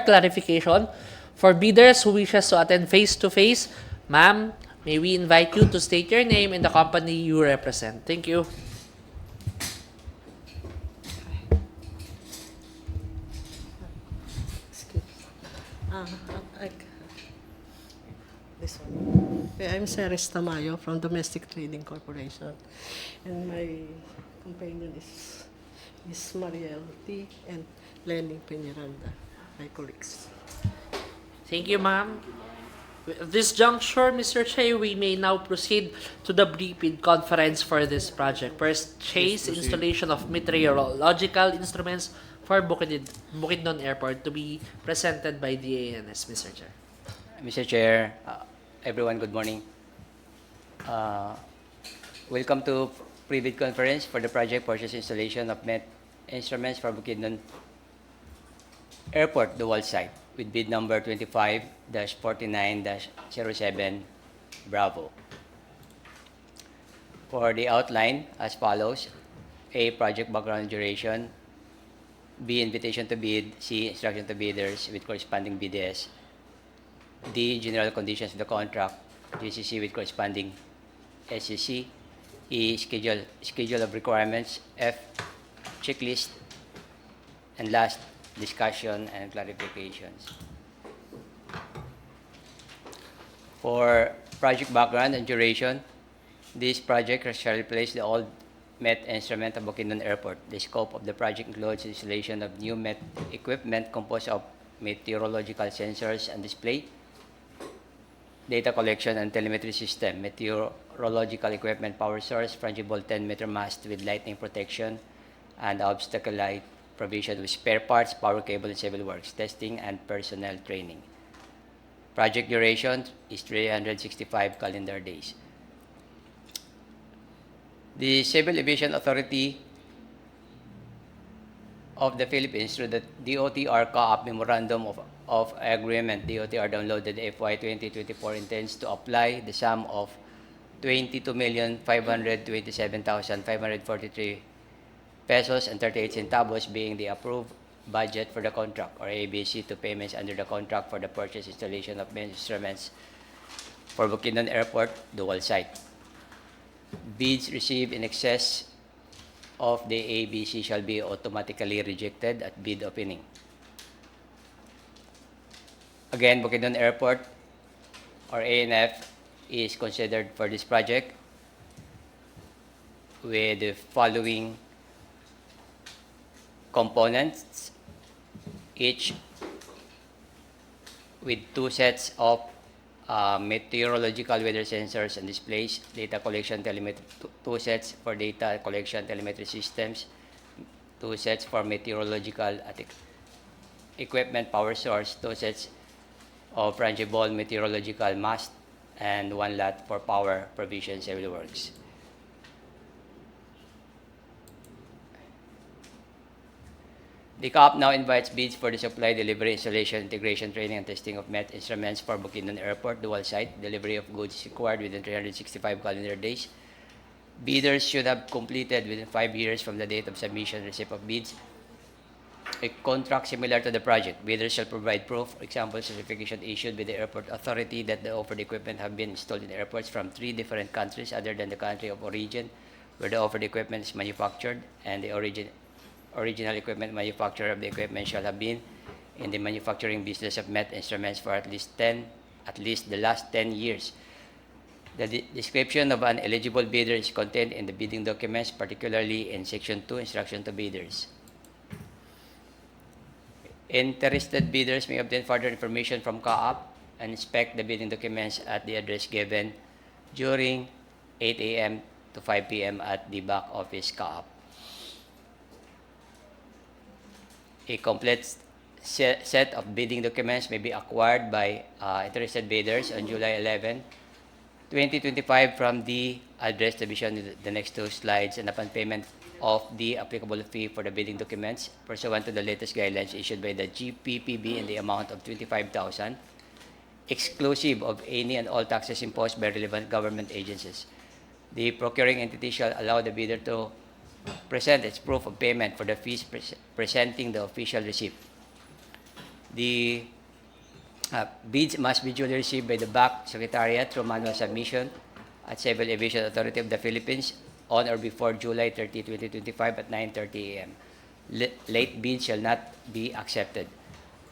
clarification, for bidders who wishes to attend face-to-face, ma'am, may we invite you to state your name and the company you represent. Thank you.
This one. I'm Ceres Tamayo from Domestic Trading Corporation. And my companion is Miss Mariel T. and Lenny Peñaranda, my colleagues.
Thank you, ma'am. At this juncture, Mr. Che, we may now proceed to the pre-bid conference for this project. Purchase installation of meteorological instruments for Bukidnon Airport to be presented by the ANS, Mr. Chair.
Mr. Chair, everyone, good morning. Welcome to pre-bid conference for the project purchase installation of MET instruments for Bukidnon Airport dual site with bid number 25-49-07 Bravo. For the outline, as follows: A, project background duration; B, invitation to bid; C, instruction to bidders with corresponding BDS; D, general conditions of the contract, GCC with corresponding SCC; E, schedule of requirements; F, checklist; and last, discussion and clarifications. For project background and duration, this project shall replace the old MET instrument of Bukidnon Airport. The scope of the project includes installation of new MET equipment composed of meteorological sensors and display, data collection and telemetry system, meteorological equipment power source, fungible 10-meter mast with lightning protection, and obstacle light provision with spare parts, power cable, and civil works, testing, and personnel training. Project duration is 365 calendar days. The Civil Aviation Authority of the Philippines, through the DOTR CAAP Memorandum of Agreement, DOTR downloaded FY 2024, intends to apply the sum of 22,527,543 pesos and 38 centavos being the approved budget for the contract, or ABC, to payments under the contract for the purchase installation of instruments for Bukidnon Airport dual site. Bids received in excess of the ABC shall be automatically rejected at bid opening. Again, Bukidnon Airport, or ANF, is considered for this project with the following components, each with 2 sets of meteorological weather sensors and displays, data collection telemetry, 2 sets for data collection telemetry systems, 2 sets for meteorological equipment power source, 2 sets of fungible meteorological mast and 1 lot for power provision civil works. The CAAP now invites bids for the supply, delivery, installation, integration, training, and testing of MET instruments for Bukidnon Airport dual site. Delivery of goods is required within 365 calendar days. Bidders should have completed within 5 years from the date of submission and receipt of bids a contract similar to the project. Bidders shall provide proof, for example, certification issued by the airport authority that the offered equipment have been installed in airports from 3 different countries other than the country of origin where the offered equipment is manufactured, and the original equipment manufacturer of the equipment shall have been in the manufacturing business of MET instruments for at least the last 10 years. The description of an eligible bidder is contained in the bidding documents, particularly in Section 2, Instruction to Bidders. Interested bidders may obtain further information from CAAP and inspect the bidding documents at the address given during 8 a.m. to 5 p.m. at the BAC office CAAP. A complete set of bidding documents may be acquired by interested bidders on July 11, 2025 from the address to be shown in the next 2 slides, and upon payment of the applicable fee for the bidding documents pursuant to the latest guidelines issued by the GPPB in the amount of 25,000, exclusive of any and all taxes imposed by relevant government agencies. The procuring entity shall allow the bidder to present its proof of payment for the fees presenting the official receipt. The bids must be duly received by the BAC Secretariat through manual submission at Civil Aviation Authority of the Philippines on or before July 30, 2025 at 9:30 a.m. Late bids shall not be accepted.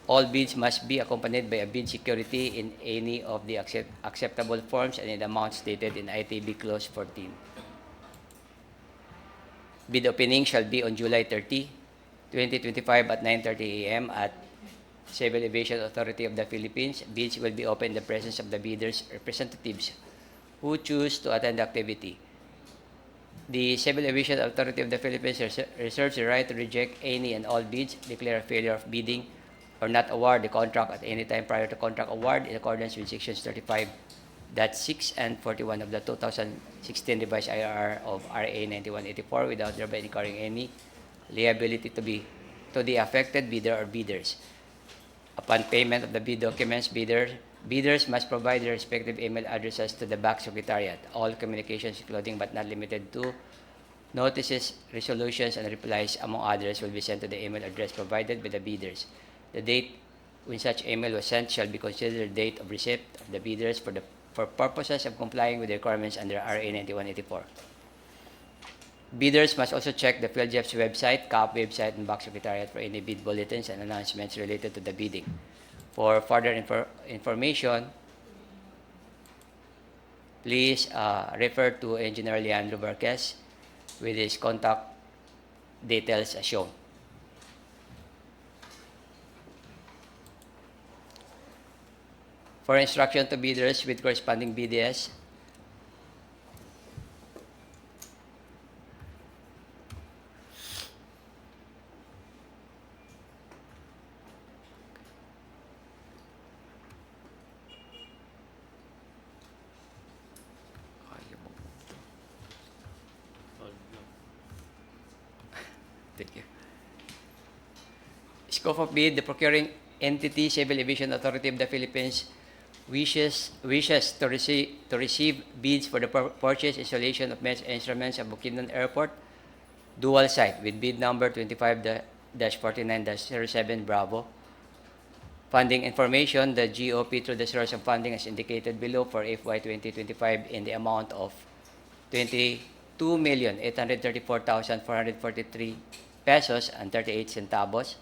All bids must be accompanied by a bid security in any of the acceptable forms and in the amount stated in ITB Clause 14. Bid opening shall be on July 30, 2025 at 9:30 a.m. at Civil Aviation Authority of the Philippines. Bids will be opened in the presence of the bidders' representatives who choose to attend the activity. The Civil Aviation Authority of the Philippines reserves the right to reject any and all bids, declare a failure of bidding, or not award the contract at any time prior to contract award in accordance with sections 35.6 and 41 of the 2016 revised IRR of RA 9184 without thereby incurring any liability to the affected bidder or bidders. Upon payment of the bid documents, bidders must provide their respective email addresses to the BAC Secretariat. All communications, including but not limited to notices, resolutions, and replies, among others, will be sent to the email address provided by the bidders. The date when such email was sent shall be considered the date of receipt of the bidders for purposes of complying with the requirements under RA 9184. Bidders must also check the PhilJEP's website, CAAP website, and BAC Secretariat for any bid bulletins and announcements related to the bidding. For further information, please refer to Engineer Leandro Varquez with his contact details as shown. For instruction to bidders with corresponding BDS, thank you. Scope of bid: the procuring entity, Civil Aviation Authority of the Philippines, wishes to receive bids for the purchase installation of MES instruments at Bukidnon Airport dual site with bid number 25-49-07 Bravo. Funding information: the GOP through the source of funding as indicated below for FY 2025 in the amount of 22,834,443 pesos and 38 centavos.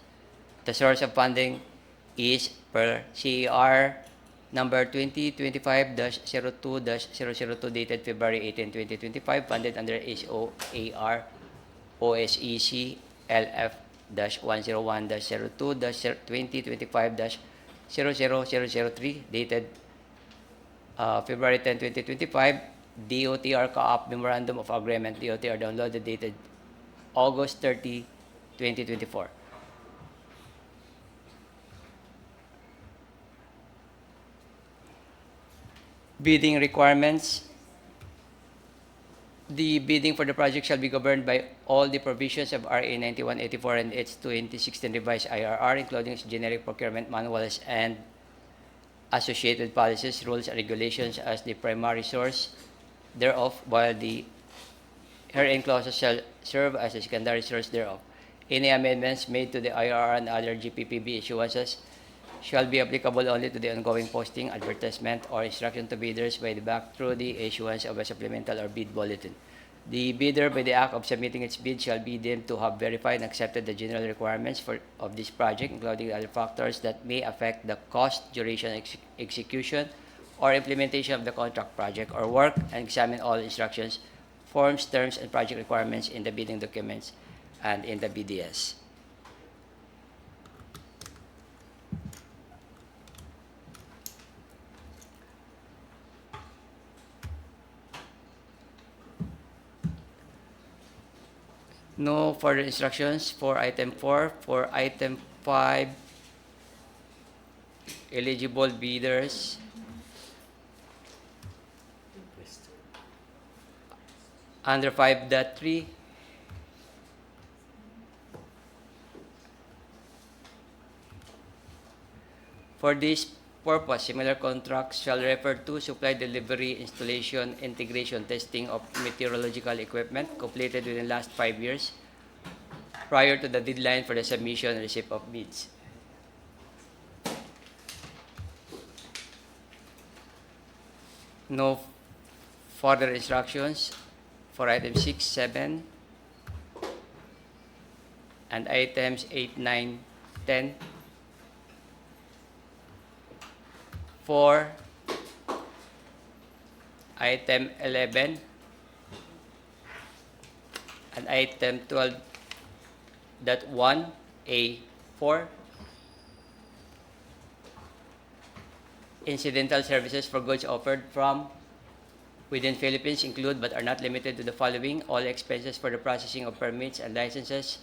The source of funding is per CAR number 2025-02-002 dated February 18, 2025, funded under SOAR OSEC LF-101-02-2025-00003 dated February 10, 2025. DOTR CAAP Memorandum of Agreement DOTR downloaded dated August 30, 2024. Bidding requirements. The bidding for the project shall be governed by all the provisions of RA 9184 and its 2016 revised IRR, including its generic procurement manuals and associated policies, rules, and regulations as the primary source thereof, while the herein clauses shall serve as a secondary source thereof. Any amendments made to the IRR and other GPPB issuances shall be applicable only to the ongoing posting, advertisement, or instruction to bidders by the BAC through the issuance of a supplemental or bid bulletin. The bidder, by the act of submitting its bid, shall be deemed to have verified and accepted the general requirements of this project, including other factors that may affect the cost, duration, execution, or implementation of the contract project or work, and examine all instructions, forms, terms, and project requirements in the bidding documents and in the BDS. No further instructions for item 4. For item 5, eligible bidders. Under 5.3, for this purpose, similar contracts shall refer to supply, delivery, installation, integration, testing of meteorological equipment completed within the last 5 years prior to the deadline for the submission and receipt of bids. No further instructions for items 6, 7, and items 8, 9, 10. For item 11 and item 12.1A4, incidental services for goods offered from within Philippines include but are not limited to the following. All expenses for the processing of permits and licenses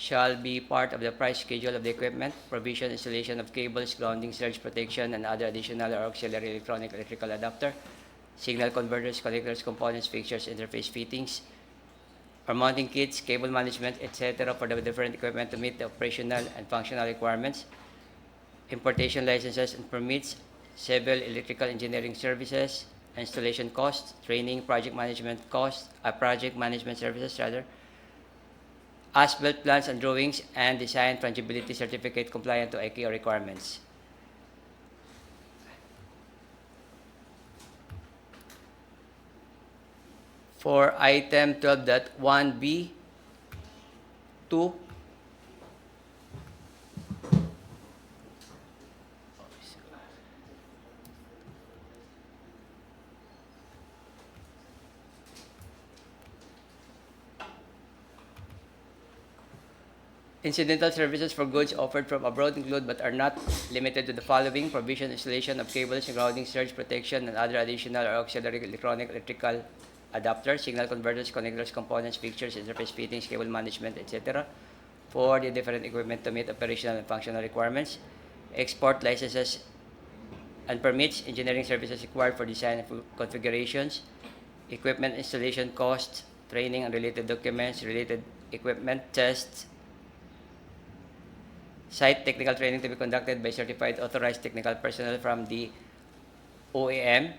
shall be part of the price schedule of the equipment, provision, installation of cables, grounding, surge protection, and other additional or auxiliary electrical adapter, signal converters, connectors, components, fixtures, interface fittings, or mounting kits, cable management, etc. for the different equipment to meet the operational and functional requirements, importation licenses and permits, civil electrical engineering services, installation costs, training, project management costs, project management services rather, as-built plans and drawings, and design fungibility certificate compliant to ICAO requirements. For item 12.1B, 2, incidental services for goods offered from abroad include but are not limited to the following: provision, installation of cables, grounding, surge protection, and other additional or auxiliary electrical adapters, signal converters, connectors, components, fixtures, interface fittings, cable management, etc. for the different equipment to meet operational and functional requirements, export licenses and permits, engineering services required for design and configurations, equipment installation costs, training and related documents, related equipment tests, site technical training to be conducted by certified authorized technical personnel from the OEM,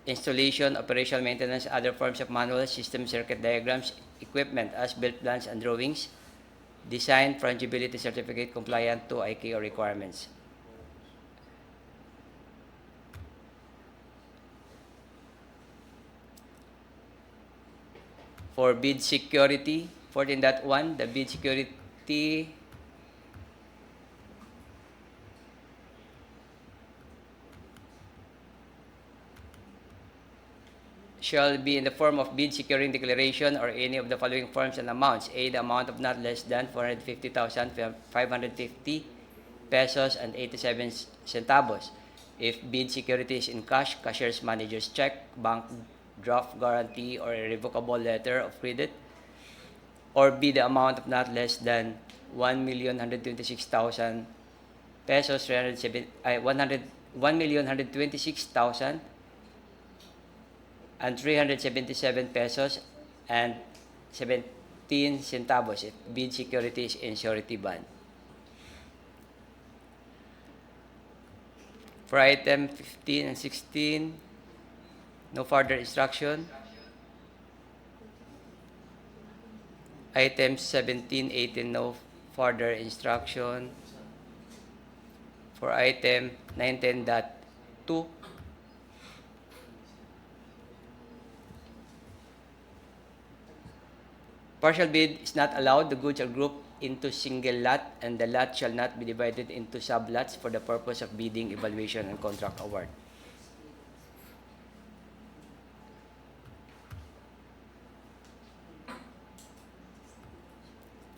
installation, operational maintenance, other forms of manual system circuit diagrams, equipment, as-built plans and drawings, design fungibility certificate compliant to ICAO requirements. For bid security, 14.1, the bid security shall be in the form of bid securing declaration or any of the following forms and amounts. A, the amount of not less than 450,550 pesos and 87 centavos. If bid security is in cash, cashier's manager's check, bank draft guarantee, or a revocable letter of credit. Or B, the amount of not less than 1,126,000 pesos, 1,126,000 and 377 pesos and 17 centavos if bid securities and surety bond. For item 15 and 16, no further instruction. Items 17, 18, no further instruction. For item 19.2, partial bid is not allowed. The goods are grouped into single lot, and the lot shall not be divided into sublots for the purpose of bidding, evaluation, and contract award.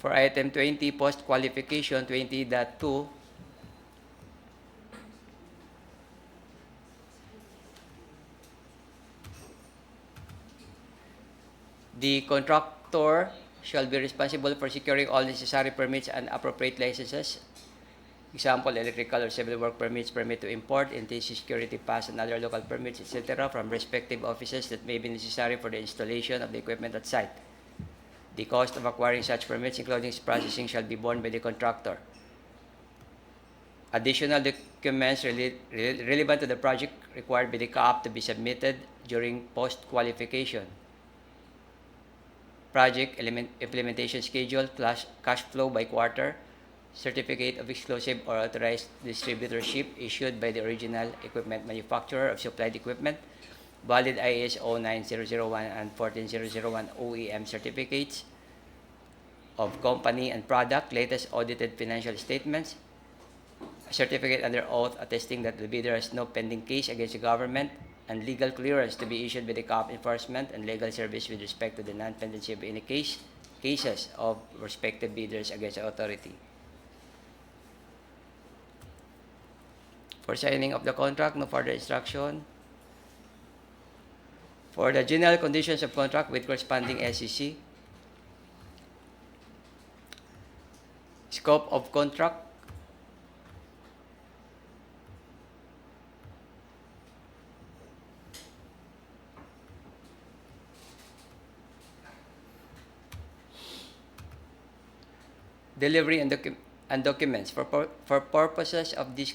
For item 20, post-qualification 20.2, the contractor shall be responsible for securing all necessary permits and appropriate licenses. Example, electrical or civil work permits, permit to import, NTC security pass, and other local permits, etc. from respective offices that may be necessary for the installation of the equipment at site. The cost of acquiring such permits, including its processing, shall be borne by the contractor. Additional documents relevant to the project required by the CAAP to be submitted during post-qualification. Project implementation schedule, cash flow by quarter, certificate of exclusive or authorized distributorship issued by the original equipment manufacturer of supplied equipment, valid ISO 9001 and 14001 OEM certificates of company and product, latest audited financial statements, a certificate under oath attesting that the bidder has no pending case against the government, and legal clearance to be issued by the CAAP enforcement and legal service with respect to the non-pendency of any cases of respective bidders against the authority. For signing of the contract, no further instruction. For the general conditions of contract with corresponding SEC, scope of contract, delivery and documents. For purposes of this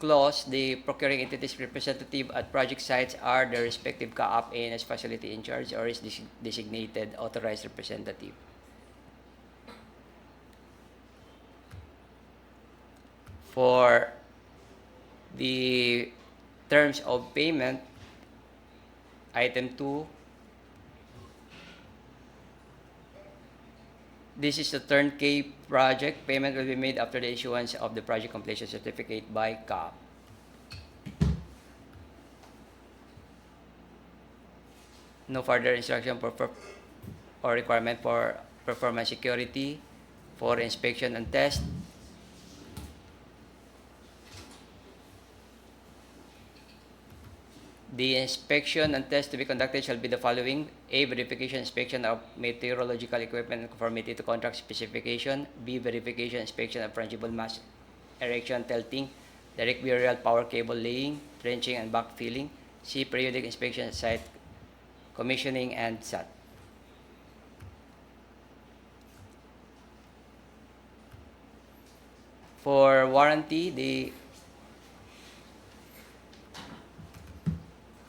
clause, the procuring entity's representative at project sites are the respective CAAP ANS facility in charge or is designated authorized representative. For the terms of payment, item 2, this is a turnkey project. Payment will be made after the issuance of the project completion certificate by CAAP. No further instruction or requirement for performance security, for inspection and test. The inspection and test to be conducted shall be the following: A. Verification inspection of meteorological equipment in conformity to contract specification. B. Verification inspection of frangible mass erection, tilting, direct burial, power cable laying, trenching, and backfilling. C. Periodic inspection at site commissioning and SAT. For warranty, the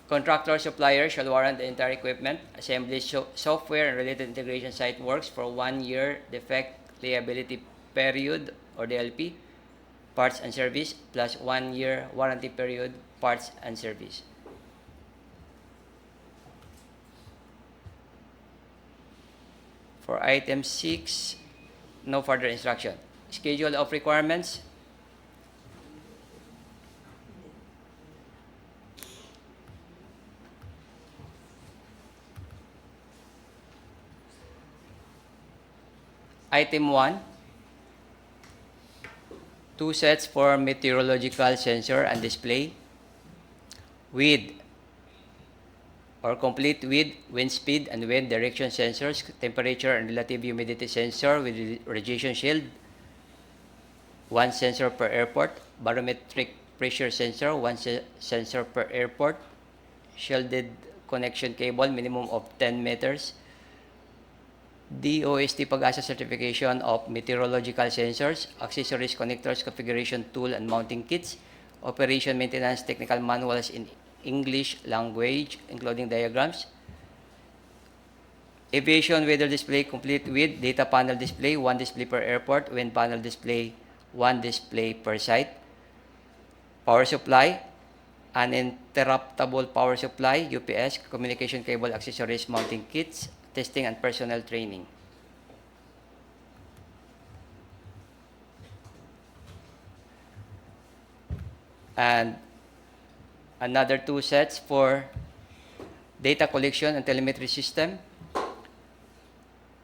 contractor supplier shall warrant the entire equipment, assembly, software, and related integration site works for 1 year defect liability period or DLP, parts and service, plus 1 year warranty period, parts and service. For item 6, no further instruction. Schedule of requirements. Item 1, 2 sets for meteorological sensor and display with or complete with wind speed and wind direction sensors, temperature and relative humidity sensor with radiation shield, 1 sensor per airport, barometric pressure sensor, one sensor per airport, shielded connection cable, minimum of 10 meters, DOST Pag-asa certification of meteorological sensors, accessories, connectors, configuration tool and mounting kits, operation maintenance technical manuals in English language, including diagrams, aviation weather display complete with data panel display, one display per airport, wind panel display, one display per site, power supply, uninterruptible power supply, UPS, communication cable accessories mounting kits, testing and personnel training. And another 2 sets for data collection and telemetry system,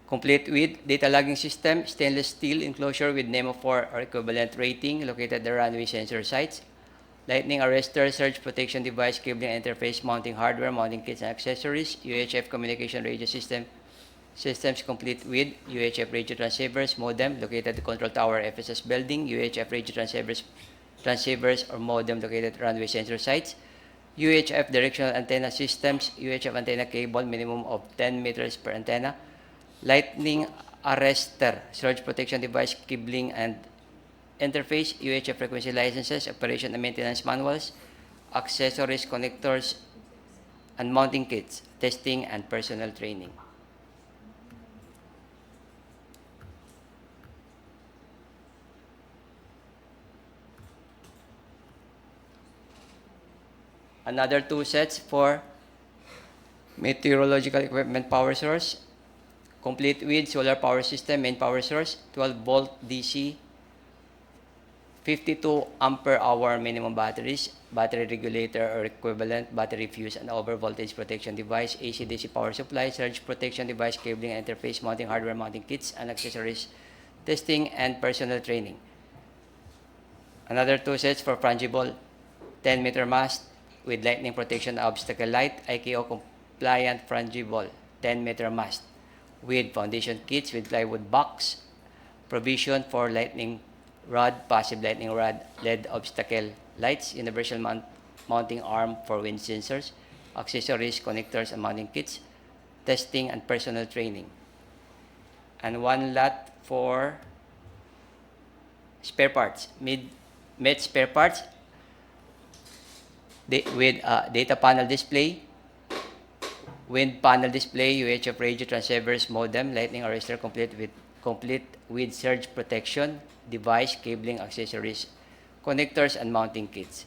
complete with data logging system, stainless steel enclosure with NEMO 4 or equivalent rating located at the runway sensor sites, lightning arrestor, surge protection device, cabling interface, mounting hardware, mounting kits and accessories, UHF communication radio system, systems complete with UHF radio transceivers, modem located at the control tower FSS building, UHF radio transceivers or modem located at runway sensor sites, UHF directional antenna systems, UHF antenna cable, minimum of 10 meters per antenna, lightning arrestor, surge protection device, cabling and interface, UHF frequency licenses, operation and maintenance manuals, accessories, connectors, and mounting kits, testing and personnel training. Another 2 sets for meteorological equipment power source, complete with solar power system, main power source, 12-volt DC, 52 ampere hour minimum batteries, battery regulator or equivalent, battery fuse and over voltage protection device, AC/DC power supply, surge protection device, cabling and interface, mounting hardware, mounting kits and accessories, testing and personnel training. Another 2 sets for frangible 10-meter mast with lightning protection obstacle light, ICAO compliant frangible 10-meter mast with foundation kits with plywood box, provision for lightning rod, passive lightning rod, LED obstacle lights, universal mounting arm for wind sensors, accessories, connectors, and mounting kits, testing and personnel training. And 1 lot for spare parts, med spare parts with data panel display, wind panel display, UHF radio transceivers, modem, lightning arrestor complete with surge protection device, cabling, accessories, connectors, and mounting kits.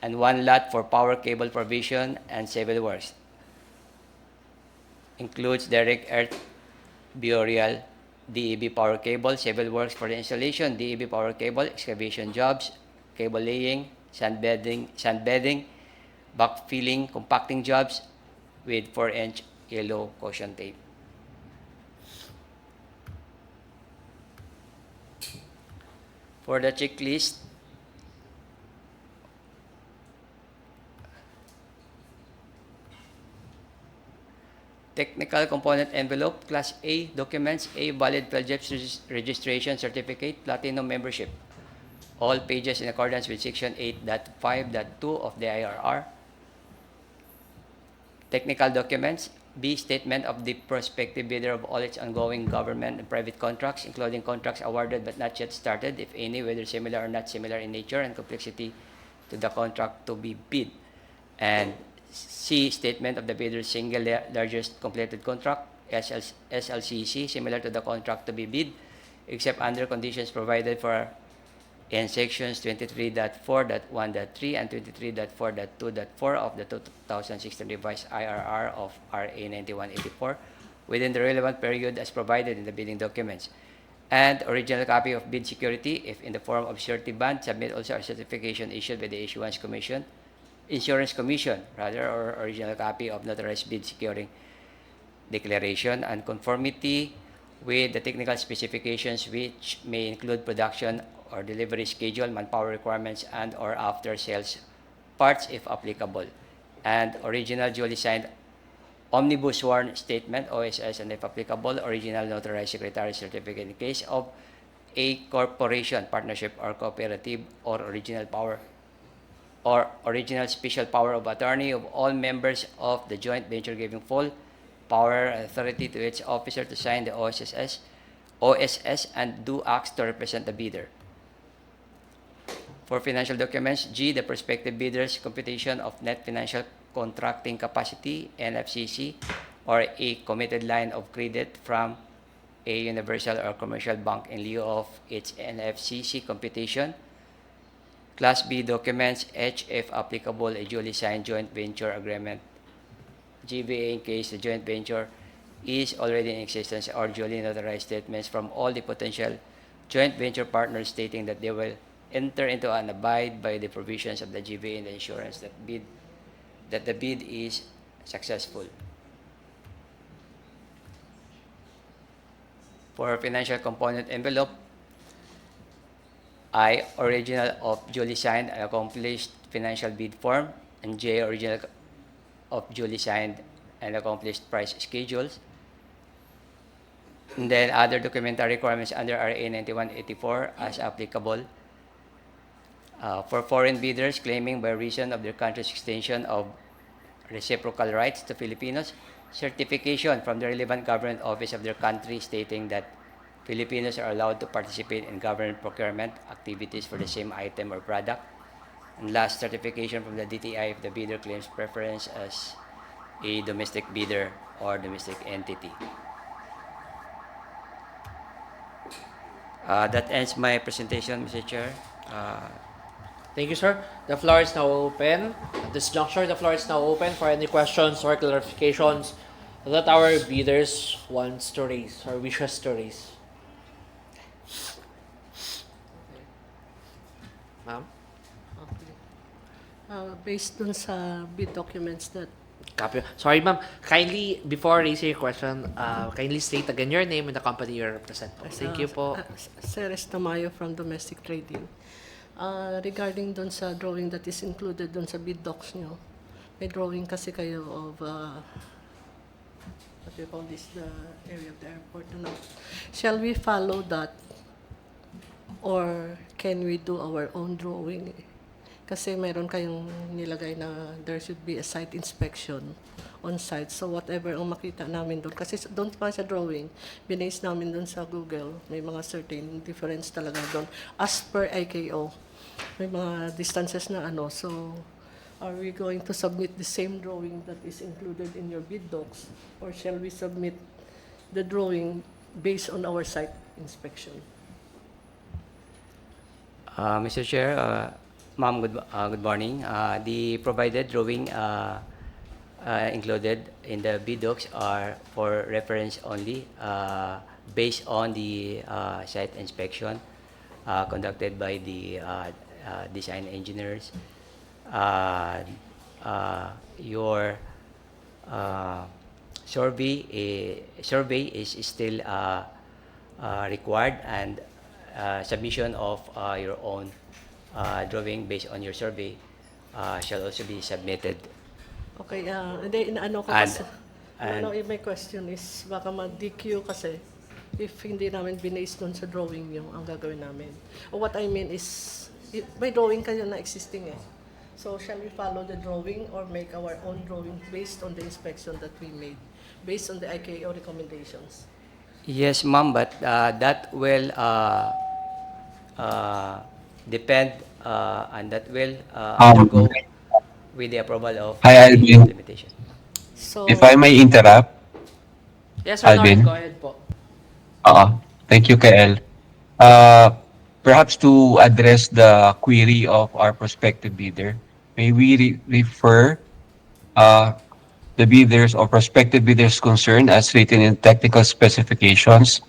And 1 lot for power cable provision and civil works. Includes direct earth burial, DEB power cable, civil works for the installation, DEB power cable, excavation jobs, cable laying, sandbedding, backfilling, compacting jobs with 4-inch yellow caution tape. For the checklist, technical component envelope, Class A documents, A valid Philjeps registration certificate, platinum membership. All pages in accordance with Section 8.5.2 of the IRR. Technical documents, B, statement of the prospective bidder of all its ongoing government and private contracts, including contracts awarded but not yet started, if any, whether similar or not similar in nature and complexity to the contract to be bid. And C, statement of the bidder's single largest completed contract, SLCC, similar to the contract to be bid, except under conditions provided for in sections 23.4.1.3 and 23.4.2.4 of the 2016 revised IRR of RA 9184 within the relevant period as provided in the bidding documents. And original copy of bid security, if in the form of surety bond, submit also a certification issued by the Insurance Commission, or original copy of notarized bid securing declaration and conformity with the technical specifications, which may include production or delivery schedule, manpower requirements, and or after sales parts if applicable, and original duly signed omnibus sworn statement, OSS, and if applicable, original notarized secretary certificate in case of a corporation, partnership, or cooperative, or original special power of attorney of all members of the joint venture giving full power and authority to its officer to sign the OSS and do acts to represent the bidder. For financial documents, G, the prospective bidder's computation of net financial contracting capacity, NFCC, or a committed line of credit from a universal or commercial bank in lieu of its NFCC computation. Class B documents, H, if applicable, a duly signed joint venture agreement, GVA in case the joint venture is already in existence, or duly notarized statements from all the potential joint venture partners stating that they will enter into and abide by the provisions of the GVA and the insurance that the bid is successful. For financial component envelope, I, original of duly signed and accomplished financial bid form, and J, original of duly signed and accomplished price schedules. And then other documentary requirements under RA 9184 as applicable. For foreign bidders claiming by reason of their country's extension of reciprocal rights to Filipinos, certification from the relevant government office of their country stating that Filipinos are allowed to participate in government procurement activities for the same item or product. And last, certification from the DTI if the bidder claims preference as a domestic bidder or domestic entity. That ends my presentation, Mr. Chair.
Thank you, sir. The floor is now open. At this juncture, the floor is now open for any questions or clarifications that our bidders wants to raise or wishes to raise. Ma'am?
Okay. Based dun sa bid documents that
Copy. Sorry, ma'am. Kindly, before raising your question, kindly state again your name and the company you represent. Thank you po.
Ceres Tamayo from Domestic Trading. Regarding dun sa drawing that is included dun sa bid docs nyo, may drawing kasi kayo of what do you call this, the area of the airport. Ano? Shall we follow that or can we do our own drawing? Kasi mayroon kayong nilagay na there should be a site inspection on site. So whatever ang makita namin doon, kasi doon pa sa drawing, binase namin doon sa Google, may mga certain difference talaga doon. As per IKO, may mga distances na ano. So are we going to submit the same drawing that is included in your bid docs, or shall we submit the drawing based on our site inspection?
Mr. Chair, ma'am, good morning. The provided drawing included in the bid docs are for reference only, based on the site inspection conducted by the design engineers. Your survey is still required, and submission of your own drawing based on your survey shall also be submitted.
Okay, hindi, inaano ko
And-
kasi,
and-
my question is, baka ma-DQ kasi if hindi namin binase doon sa drawing yung ang gagawin namin. What I mean is, may drawing kayo na existing eh. So, shall we follow the drawing or make our own drawing based on the inspection that we made, based on the IKO recommendations?
Yes, ma'am, but that will depend and that will undergo with the approval of
Hi,
the
Alvin.
implementation.
So,
If I may interrupt,
Yes, sir.
Alvin?
Go ahead po.
Thank you, KL. Perhaps to address the query of our prospective bidder, may we refer the bidders or prospective bidders concerned as written in technical specifications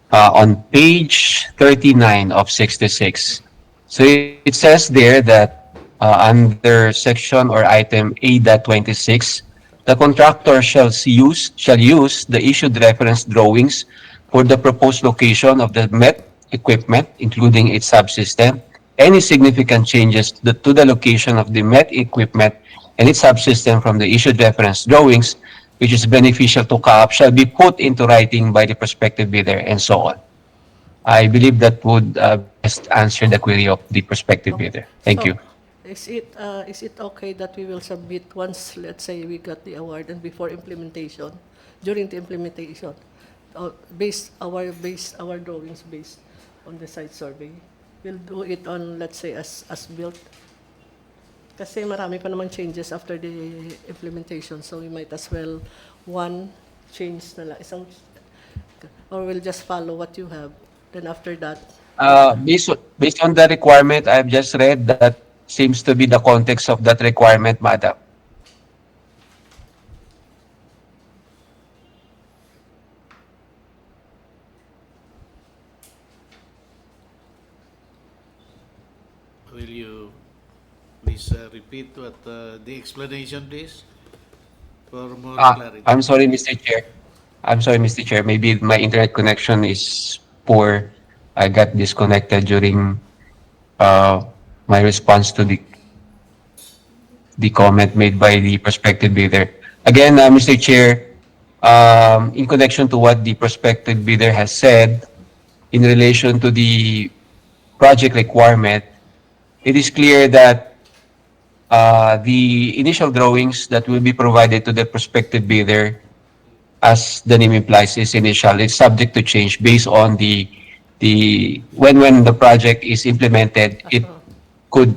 on page 39 of 66. So it says there that under section or item A.26, the contractor shall use the issued reference drawings for the proposed location of the met equipment, including its subsystem. Any significant changes to the location of the met equipment and its subsystem from the issued reference drawings, which is beneficial to CAAP, shall be put into writing by the prospective bidder, and so on. I believe that would best answer the query of the prospective
Okay.
bidder. Thank
So,
you.
is it okay that we will submit once, let's say, we got the award and before implementation, during the implementation, base our drawings based on the site survey? We'll do it on, let's say, as built. Kasi marami pa namang changes after the implementation, so we might as well one change na lang, or we'll just follow what you have. Then after that,
Based on the requirement I've just read, that seems to be the context of that requirement, madam.
Will you please repeat what the explanation, please, for more clarity?
I'm sorry, Mr. Chair. I'm sorry, Mr. Chair. Maybe my internet connection is poor. I got disconnected during uh, my response to the comment made by the prospective bidder. Again, Mr. Chair, in connection to what the prospective bidder has said in relation to the project requirement, it is clear that the initial drawings that will be provided to the prospective bidder, as the name implies, is initial. It's subject to change based on when the project is implemented. It could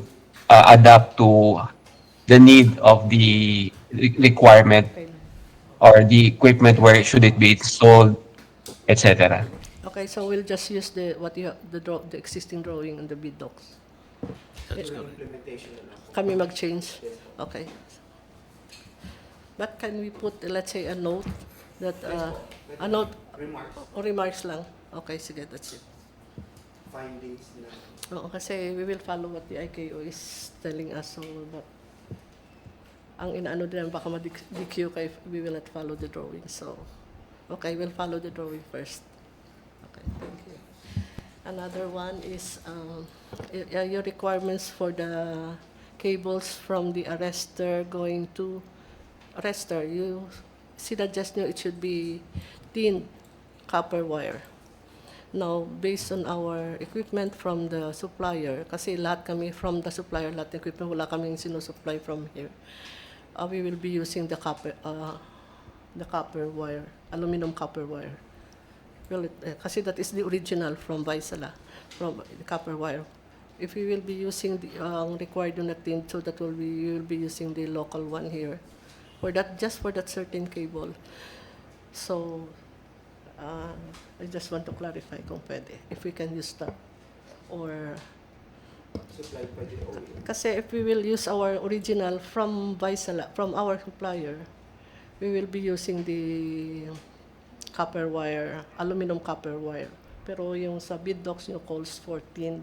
adapt to the need of the requirement
okay.
or the equipment where should it be installed, etc.
Okay, so we'll just use the existing drawing on the bid docs.
That's correct.
Kami mag-change? Okay. But can we put, let's say, a note that, a note, o remarks lang? Okay, sige, that's it.
Findings na.
Oo, kasi we will follow what the IKO is telling us, so but ang inaano din, baka ma-DQ kay we will not follow the drawing. So, okay, we'll follow the drawing first. Okay, thank you. Another one is your requirements for the cables from the arrestor going to arrestor. You suggest nyo it should be thin copper wire. Now, based on our equipment from the supplier, kasi lahat kami from the supplier, lahat ng equipment, wala kaming sinusupply from here. We will be using the copper wire, aluminum copper wire. Well, kasi that is the original from Vaisala, from the copper wire. If we will be using the required on tin, so that we will be using the local one here, for that, just for that certain cable. So, I just want to clarify kung pwede, if we can use that, or kasi if we will use our original from Vaisala, from our supplier, we will be using the copper wire, aluminum copper wire. Pero yung sa bid docs nyo calls for thin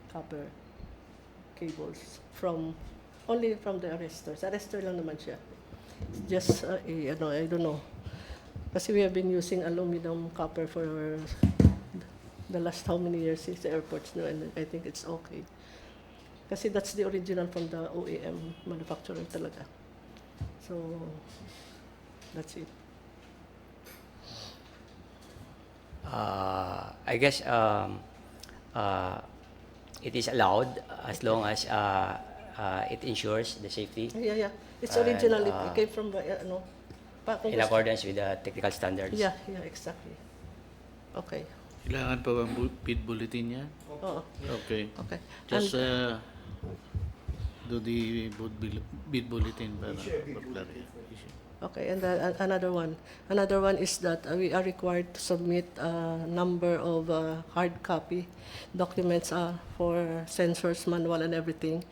copper cables only from the arrestors. Arrestor lang naman siya. Just, I don't know. Kasi we have been using aluminum copper for the last how many years since the airports, no, and I think it's okay. Kasi that's the original from the OEM manufacturer talaga. So, that's it.
I guess it is allowed as long as it ensures the safety
Yeah. It's
And,
original. It came from, kung
in
gusto-
accordance with the technical standards.
Yeah, exactly. Okay.
Kailangan pa bang bid bulletin niya?
Oo.
Okay.
Okay.
Just do the bid bulletin para for clarity.
Okay, and another one is that we are required to submit a number of hard copy documents for sensors, manual, and everything.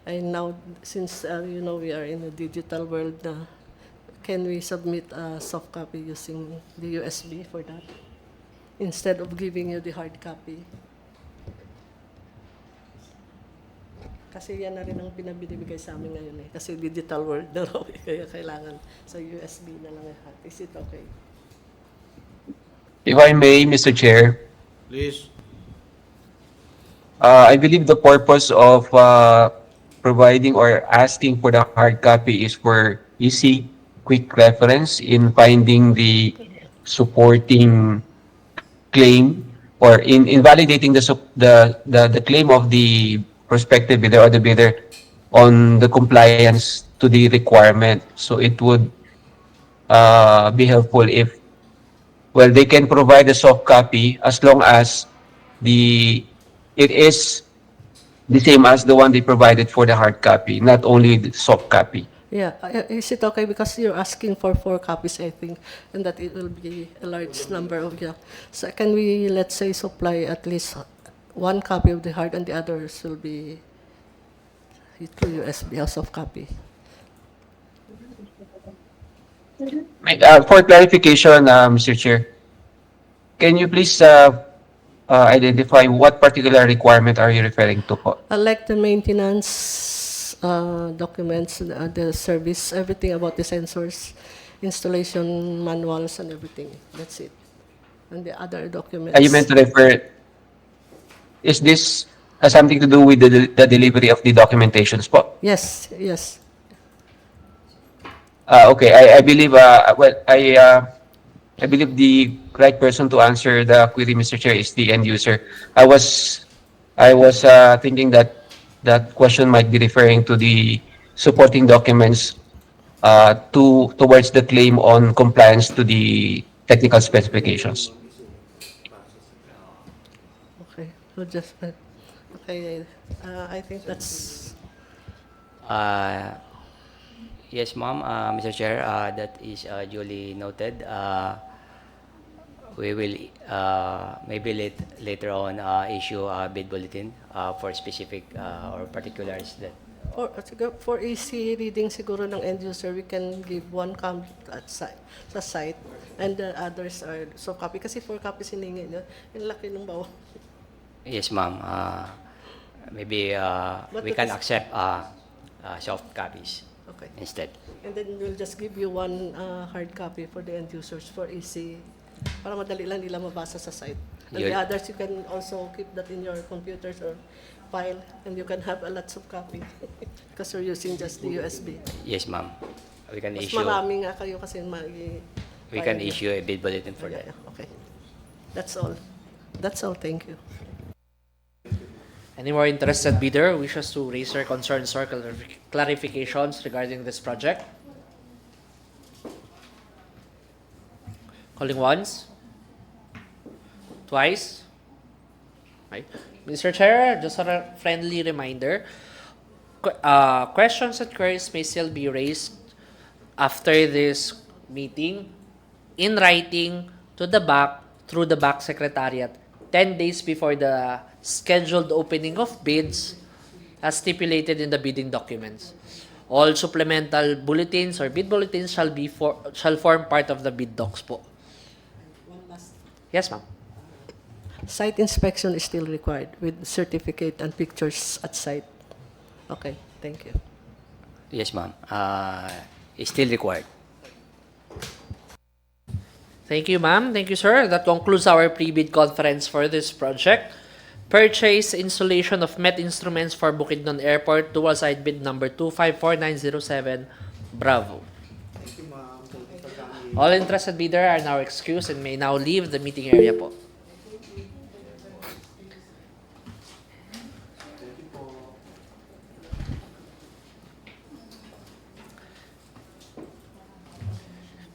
And now, since we are in a digital world, can we submit a soft copy using the USB for that, instead of giving you the hard copy? Kasi yan na rin ang pinabibigay sa amin ngayon eh. Kasi digital world na raw eh. Kaya kailangan sa USB na lang lahat. Is it okay?
If I may, Mr. Chair,
Please.
I believe the purpose of providing or asking for the hard copy is for easy, quick reference in finding the supporting claim or in invalidating the claim of the prospective bidder or the bidder on the compliance to the requirement. So it would be helpful if, well, they can provide a soft copy as long as the it is the same as the one they provided for the hard copy, not only the soft copy.
Yeah, is it okay because you're asking for 4 copies, I think, and that it will be a large number of, yeah. So can we, let's say, supply at least 1 copy of the hard and the others will be through USB, a soft copy?
For clarification, Mr. Chair, can you please identify what particular requirement are you referring to po?
I like the maintenance documents, the service, everything about the sensors, installation manuals and everything. That's it. And the other documents.
You meant to refer, is this has something to do with the delivery of the documentations po?
Yes, yes.
Okay, I believe, I believe the right person to answer the query, Mr. Chair, is the end user. I was thinking that that question might be referring to the supporting documents towards the claim on compliance to the technical specifications.
Okay, so just, okay, I think that's,
Uh, Yes, ma'am. Mr. Chair, that is duly noted. We will maybe later on issue a bid bulletin for specific or particulars that.
for easy reading siguro ng end user, we can give 1 copy at sa site and the others are soft copy. Kasi 4 copies hiningi niya. Yung laki ng bawa.
Yes, ma'am. Maybe
But
we
it
can
is-
accept soft copies
Okay.
instead.
And then we'll just give you 1 hard copy for the end users for easy, para madali lang nila mabasa sa site. And the
Yun.
others, you can also keep that in your computers or file, and you can have a lots of copy because you're using just the USB.
Yes, ma'am. We can
Mas
issue.
marami nga kayo kasi
We can issue a bid bulletin for that.
Okay. That's all. That's all. Thank you.
Any more interested bidder wishes to raise their concerns or clarifications regarding this project? Calling once? Twice? Okay. Mr. Chair, just a friendly reminder, questions and queries may still be raised after this meeting in writing to the BAC through the BAC Secretariat 10 days before the scheduled opening of bids as stipulated in the bidding documents. All supplemental bulletins or bid bulletins shall form part of the bid docs po. Yes, ma'am.
Site inspection is still required with certificate and pictures at site. Okay. Thank you.
Yes, ma'am. It's still required.
Thank you, ma'am. Thank you, sir. That concludes our pre-bid conference for this project. Purchase installation of MET instruments for Bukidnon Airport, dual side bid number 254907, Bravo. All interested bidder are now excused and may now leave the meeting area po.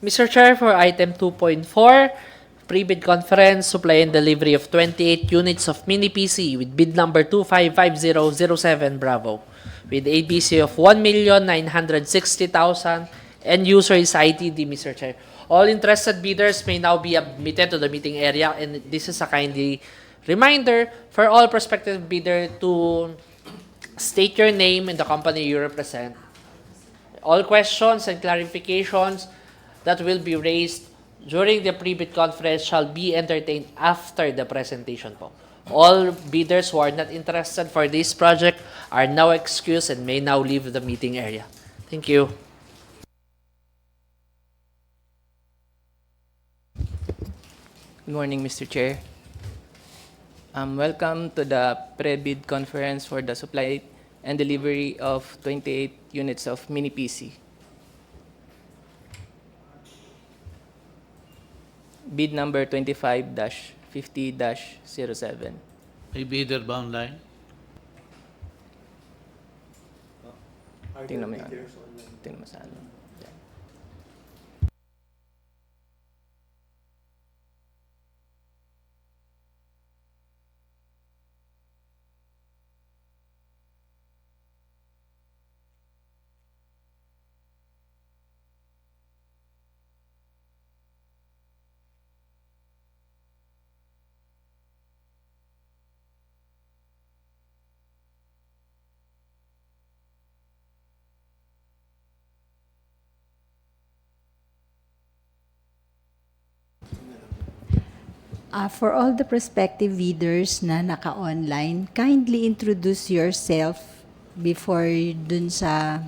Mr. Chair, for item 2.4, pre-bid conference, supply and delivery of 28 units of mini PC with bid number 255007 Bravo, with ABC of 1,960,000 and user is ITD, Mr. Chair. All interested bidders may now be admitted to the meeting area, and this is a kindly reminder for all prospective bidder to state your name and the company you represent. All questions and clarifications that will be raised during the pre-bid conference shall be entertained after the presentation po. All bidders who are not interested for this project are now excused and may now leave the meeting area. Thank you.
Good morning, Mr. Chair. Welcome to the pre-bid conference for the supply and delivery of 28 units of mini PC. Bid number 25-5007 50-07.
May bidder ba online?
Tingnan mo yan. Tingnan mo sa ano. Yan.
For all the prospective bidders na naka-online, kindly introduce yourself before dun sa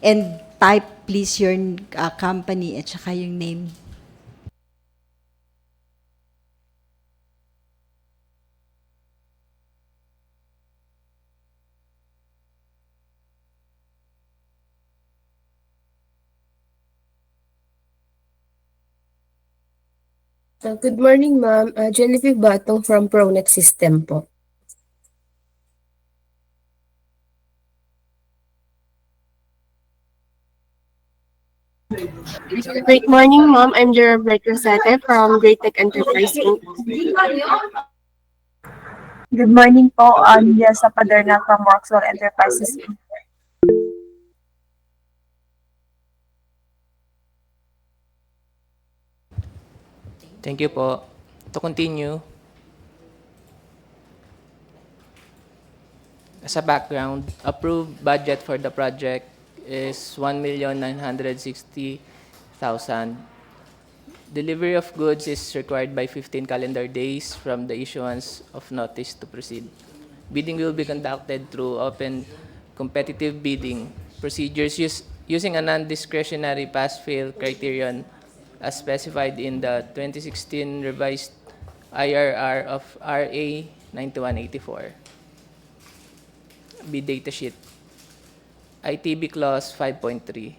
and type please your company at saka yung name.
Good morning, ma'am. Genevieve Batong from Pronet System po. Great morning, ma'am. I'm Gerald Rosate from Great Tech Enterprise Inc.
Good morning po, Jess Paderna from Workswell Enterprises.
Thank you po. To continue, as a background, approved budget for the project is 1,960,000. Delivery of goods is required by 15 calendar days from the issuance of notice to proceed. Bidding will be conducted through open competitive bidding procedures using a non-discretionary pass-fail criterion as specified in the 2016 revised IRR of RA 9184. Bid data sheet. ITB clause 5.3.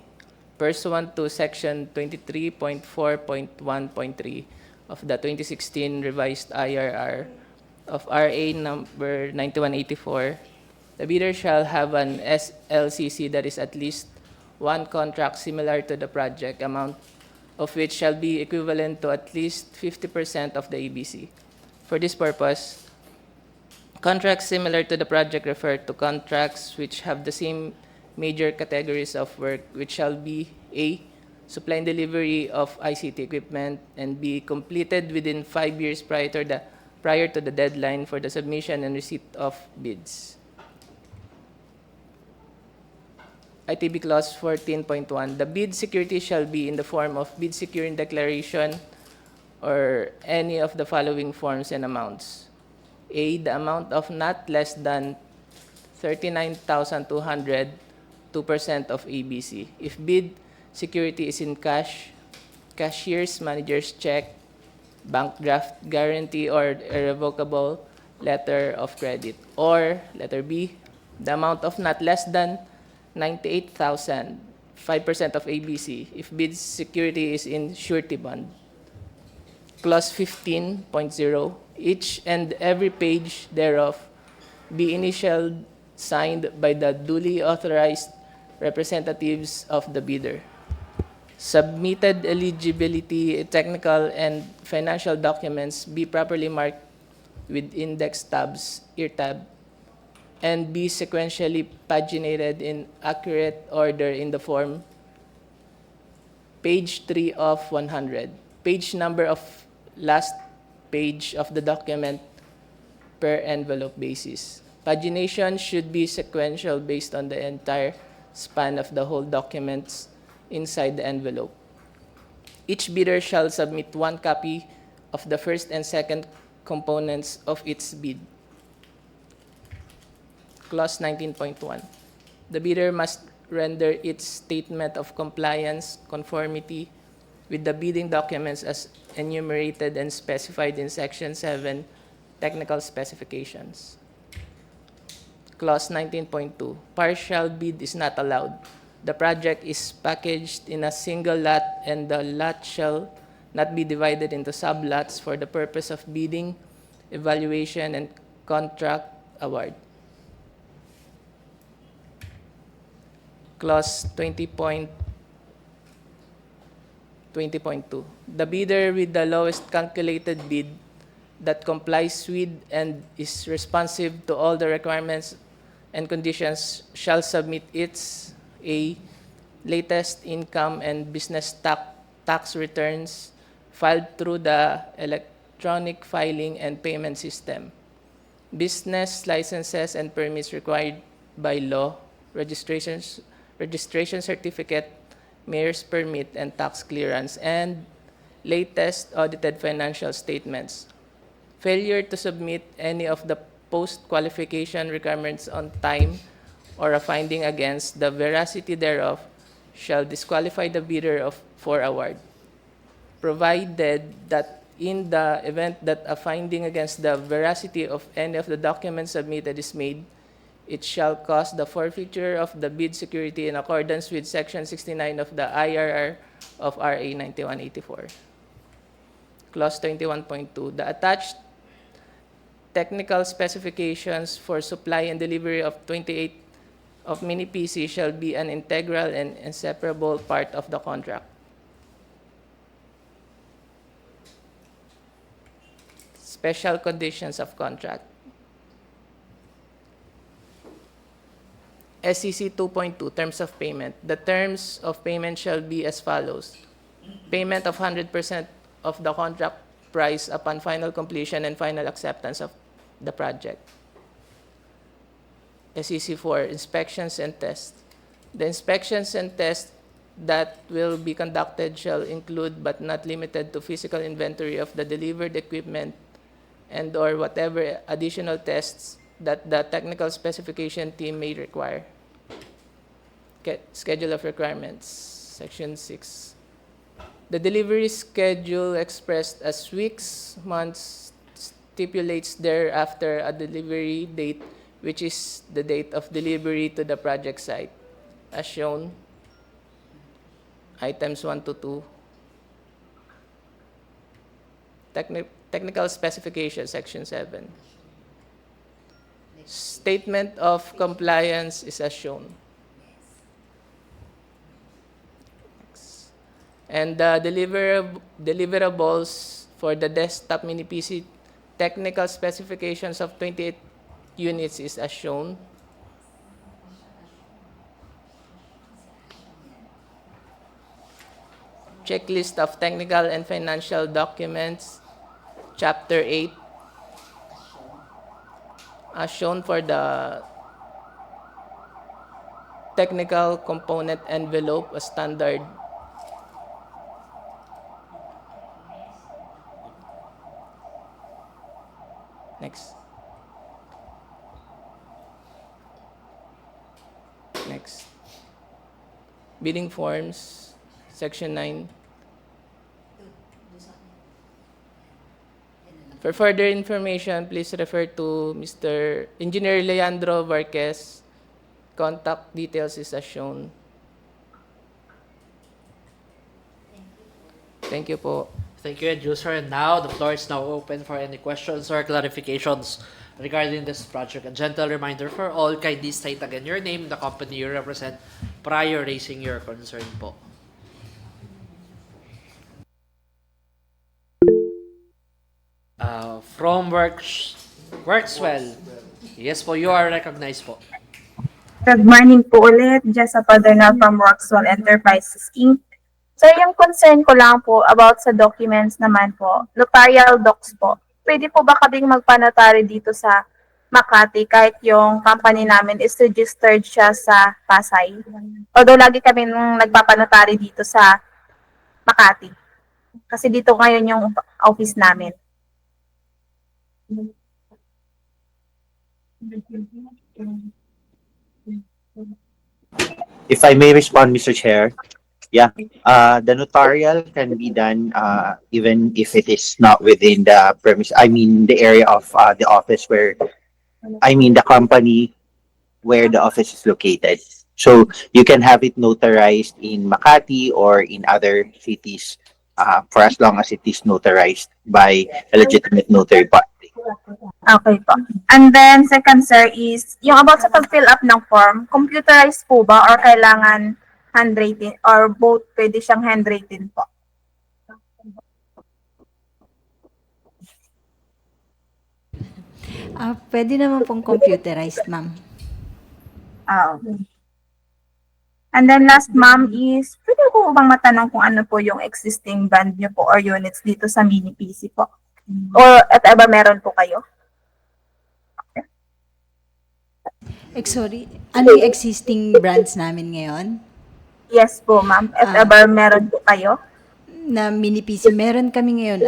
Pursuant to section 23.4.1.3 of the 2016 revised IRR of RA number 9184, the bidder shall have an SLCC that is at least one contract similar to the project amount of which shall be equivalent to at least 50% of the ABC. For this purpose, contracts similar to the project refer to contracts which have the same major categories of work, which shall be A, supply and delivery of ICT equipment, and B, completed within 5 years prior to the deadline for the submission and receipt of bids. ITB clause 14.1, the bid security shall be in the form of bid securing declaration or any of the following forms and amounts. A, the amount of not less than 39,200, 2% of ABC. If bid security is in cash, cashier's manager's check, bank draft guarantee, or irrevocable letter of credit. Or, letter B, the amount of not less than 98,000, 5% of ABC, if bid security is in surety bond. Clause 15.0, each and every page thereof be initialed, signed by the duly authorized representatives of the bidder. Submitted eligibility, technical, and financial documents be properly marked with index tabs, ear tab, and be sequentially paginated in accurate order in the form page 3 of 100, page number of last page of the document per envelope basis. Pagination should be sequential based on the entire span of the whole documents inside the envelope. Each bidder shall submit one copy of the first and second components of its bid. Clause 19.1. The bidder must render its statement of compliance, conformity with the bidding documents as enumerated and specified in Section 7, Technical Specifications. Clause 19.2. Partial bid is not allowed. The project is packaged in a single lot and the lot shall not be divided into sublots for the purpose of bidding, evaluation, and contract award. Clause 20.20.2. The bidder with the lowest calculated bid that complies with and is responsive to all the requirements and conditions shall submit its A. Latest income and business tax returns filed through the electronic filing and payment system. Business licenses and permits required by law, registration certificate, mayor's permit, and tax clearance, and latest audited financial statements. Failure to submit any of the post-qualification requirements on time or a finding against the veracity thereof shall disqualify the bidder for award, provided that in the event that a finding against the veracity of any of the documents submitted is made, it shall cause the forfeiture of the bid security in accordance with Section 69 of the IRR of RA 9184. Clause 21.2. The attached technical specifications for supply and delivery of 28 of mini PC shall be an integral and inseparable part of the contract. Special conditions of contract. SCC 2.2, Terms of Payment. The terms of payment shall be as follows. Payment of 100% of the contract price upon final completion and final acceptance of the project. SCC 4, Inspections and Tests. The inspections and tests that will be conducted shall include but not limited to physical inventory of the delivered equipment and or whatever additional tests that the technical specification team may require. Schedule of requirements, Section 6. The delivery schedule expressed as weeks, months, stipulates thereafter a delivery date, which is the date of delivery to the project site, as shown, items 1 to 2. Technical specification, Section 7. Statement of compliance is as shown. And the deliverables for the desktop mini PC technical specifications of 28 units is as shown. Checklist of technical and financial documents, Chapter 8, as shown for the technical component envelope, a standard. Next. Next. Bidding forms, Section 9. For further information, please refer to Mr. Engineer Leandro Varquez. Contact details is as shown. Thank you po.
Thank you, User. And now, the floor is now open for any questions or clarifications regarding this project. A gentle reminder for all, kindly state again your name, the company you represent, prior raising your concern po. From Workswell. Yes po, you are recognized po.
Good morning po ulit. Jessa Padernal from Roxwell Enterprises, Inc. Sir, yung concern ko lang po about sa documents naman po, notarial docs po. Pwede po ba kaming magpanotary dito sa Makati kahit yung company namin is registered siya sa Pasay? Although lagi kami nagpapanotary dito sa Makati. Kasi dito ngayon yung office namin.
If I may respond, Mr. Chair. Yeah, the notarial can be done even if it is not within the premise. I mean, the area of the office where, I mean, the company where the office is located. So you can have it notarized in Makati or in other cities for as long as it is notarized by a legitimate notary party.
Okay po. And then, second, sir, is yung about sa pag-fill up ng form, computerized po ba or kailangan handwritten or both pwede siyang handwritten po?
Pwede naman pong computerized, ma'am.
Okay. And then last, ma'am, is pwede ko bang matanong kung ano po yung existing brand niyo po or units dito sa mini PC po? Or at iba meron po kayo?
Sorry, ano yung existing brands namin ngayon?
Yes po, ma'am. At iba meron po kayo?
Na mini PC, meron kami ngayon,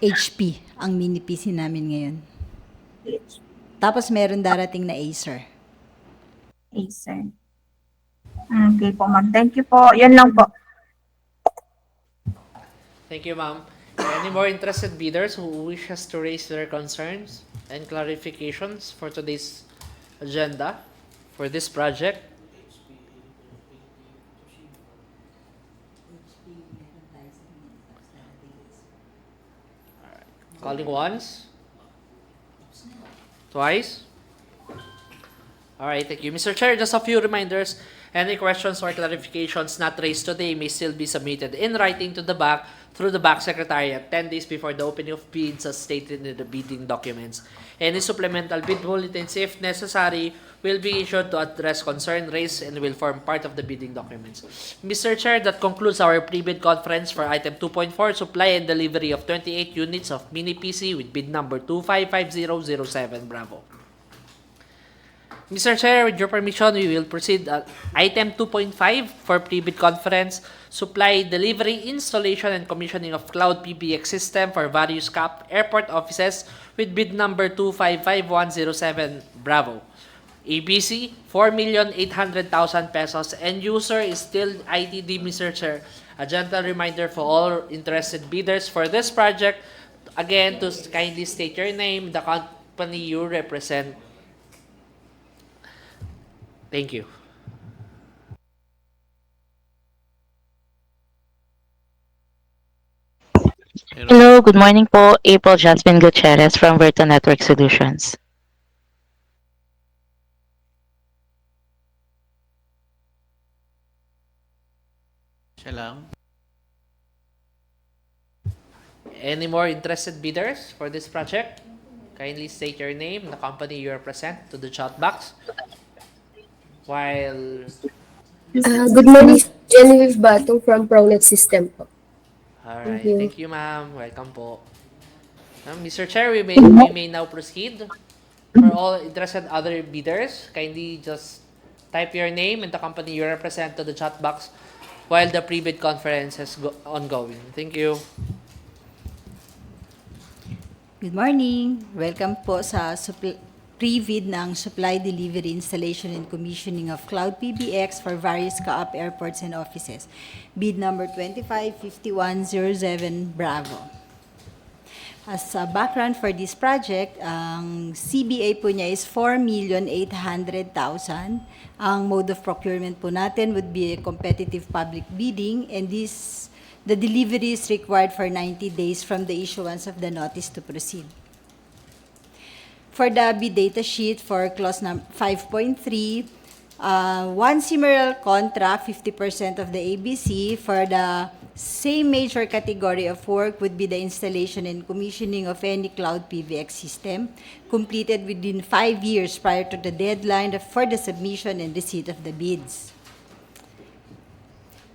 HP ang mini PC namin ngayon. Tapos meron darating na Acer.
Acer. Okay po, ma'am. Thank you po. Yun lang po.
Thank you, ma'am. Any more interested bidders who wishes to raise their concerns and clarifications for today's agenda for this project? Calling once. Twice. Alright, thank you. Mr. Chair, just a few reminders. Any questions or clarifications not raised today may still be submitted in writing to the BAC through the BAC Secretariat 10 days before the opening of bids as stated in the bidding documents. Any supplemental bid bulletins, if necessary, will be issued to address concern raised and will form part of the bidding documents. Mr. Chair, that concludes our pre-bid conference for item 2.4, supply and delivery of 28 units of mini PC with bid number 255007. Bravo. Mr. Chair, with your permission, we will proceed at item 2.5 for pre-bid conference, supply, delivery, installation, and commissioning of cloud PBX system for various CAAP airport offices with bid number 255107. Bravo. ABC, 4,800,000 pesos. End user is still ITD, Mr. Chair. A gentle reminder for all interested bidders for this project, again, to kindly state your name, the company you represent. Thank you.
Hello, good morning po. April Jasmine Gutierrez from Verta Network Solutions.
Siya lang.
Any more interested bidders for this project? Kindly state your name, the company you represent to the chat box. While
Good morning, Genevieve Batong from Procurement System po.
alright,
you.
thank you, ma'am. Welcome po. Mr. Chair, we may now proceed. For all interested other bidders, kindly just type your name and the company you represent to the chat box while the pre-bid conference is ongoing. Thank you.
Good morning. Welcome po sa pre-bid ng supply, delivery, installation, and commissioning of cloud PBX for various CAAP airports and offices. Bid number 255107, Bravo. As a background for this project, ang CBA po niya is 4,800,000. Ang mode of procurement po natin would be a competitive public bidding, and the delivery is required for 90 days from the issuance of the notice to proceed. For the bid data sheet for clause 5.3, one similar contract, 50% of the ABC. For the same major category of work would be the installation and commissioning of any cloud PBX system completed within 5 years prior to the deadline for the submission and receipt of the bids.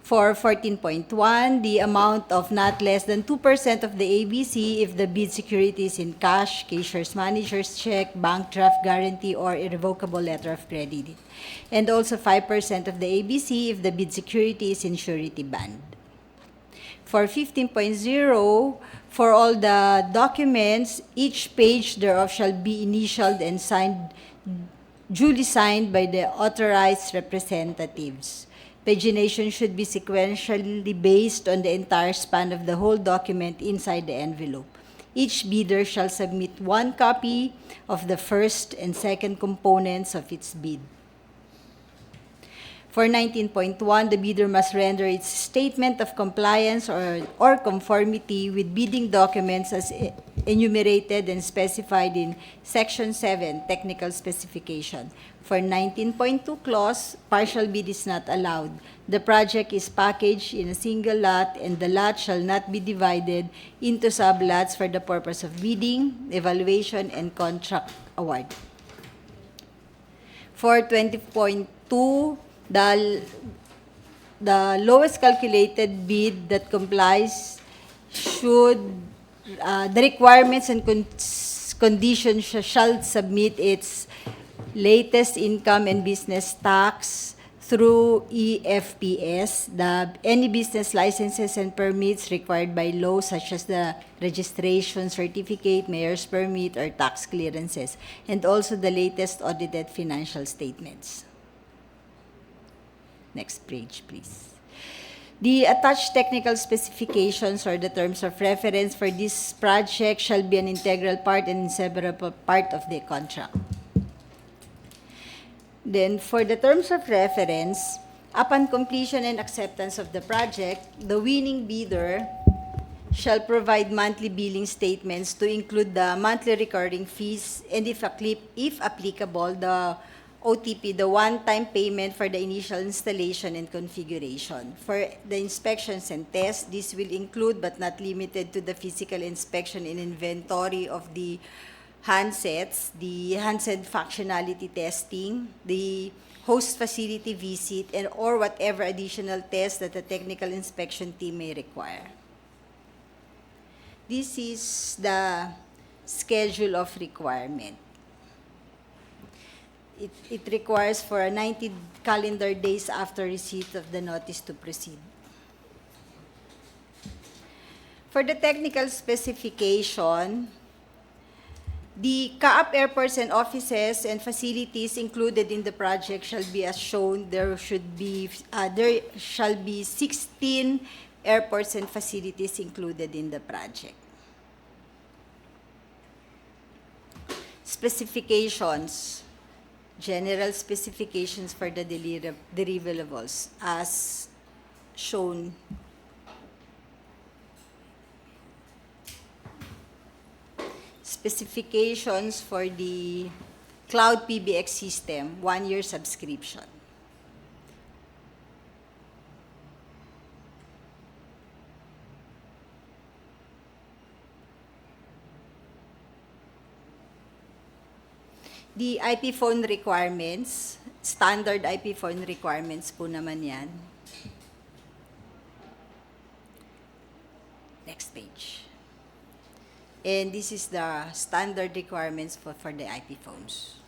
For 14.1, the amount of not less than 2% of the ABC if the bid security is in cash, cashier's manager's check, bank draft guarantee, or irrevocable letter of credit. And also 5% of the ABC if the bid security is in surety bond. For 15.0, for all the documents, each page thereof shall be initialed and signed, duly signed by the authorized representatives. Pagination should be sequentially based on the entire span of the whole document inside the envelope. Each bidder shall submit one copy of the first and second components of its bid. For 19.1, the bidder must render its statement of compliance or conformity with bidding documents as enumerated and specified in Section 7, Technical Specification. For 19.2 clause, partial bid is not allowed. The project is packaged in a single lot and the lot shall not be divided into sublots for the purpose of bidding, evaluation, and contract award. For 20.2, the lowest calculated bid that complies should, the requirements and conditions shall submit its latest income and business tax through EFPS, any business licenses and permits required by law such as the registration certificate, mayor's permit, or tax clearances, and also the latest audited financial statements. Next page, please. The attached technical specifications or the terms of reference for this project shall be an integral part and inseparable part of the contract. Then, for the terms of reference, upon completion and acceptance of the project, the winning bidder shall provide monthly billing statements to include the monthly recurring fees and, if applicable, the OTP, the one-time payment for the initial installation and configuration. For the inspections and tests, this will include but not limited to the physical inspection and inventory of the handsets, the handset functionality testing, the host facility visit, and or whatever additional tests that the technical inspection team may require. This is the schedule of requirement. It requires for 90 calendar days after receipt of the notice to proceed. For the technical specification, the CAAP airports and offices and facilities included in the project shall be as shown. There shall be 16 airports and facilities included in the project. Specifications. General specifications for the deliverables as shown. Specifications for the cloud PBX system, 1-year subscription. The IP phone requirements, standard IP phone requirements po naman yan. Next page. And this is the standard requirements for the IP phones.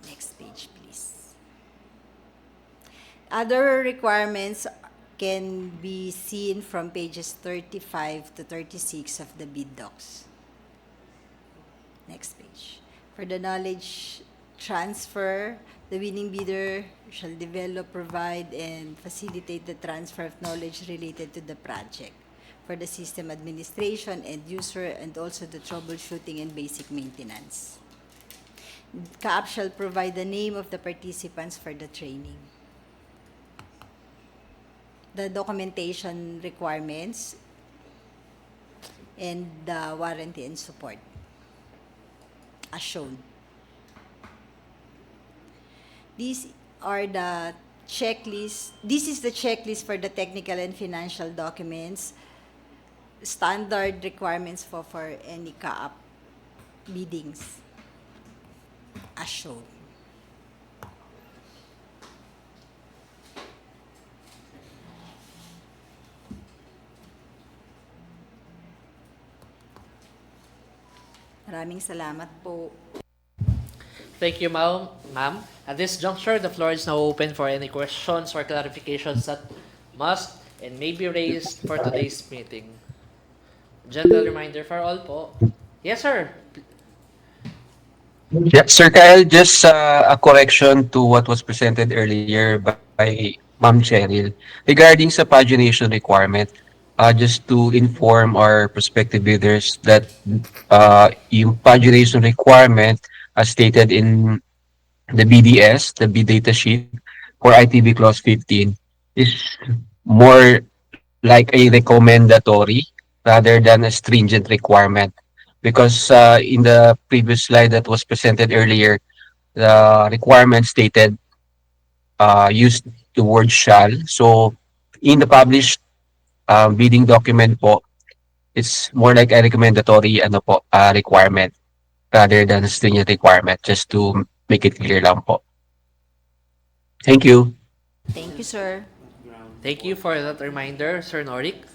Next page, please. Other requirements can be seen from pages 35 to 36 of the bid docs. Next page. For the knowledge transfer, the winning bidder shall develop, provide, and facilitate the transfer of knowledge related to the project for the system administration and user, and also the troubleshooting and basic maintenance. CAAP shall provide the name of the participants for the training. The documentation requirements and the warranty and support as shown. These are the checklist. This is the checklist for the technical and financial documents, standard requirements for any CAAP biddings as shown. Maraming salamat po.
Thank you, ma'am. At this juncture, the floor is now open for any questions or clarifications that must and may be raised for today's meeting. Gentle reminder for all po. Yes, sir.
Yeah, Sir Kyle, just a correction to what was presented earlier by Ma'am Cheryl regarding sa pagination requirement. Just to inform our prospective bidders that yung pagination requirement as stated in the BDS, the bid data sheet for ITB Clause 15 is more like a recommendatory rather than a stringent requirement. Because in the previous slide that was presented earlier, the requirement stated used the word shall. So in the published bidding document po, it's more like a recommendatory ano po, requirement rather than a stringent requirement, just to make it clear lang po. Thank you.
Thank you, sir.
Thank you for that reminder, Sir Norik.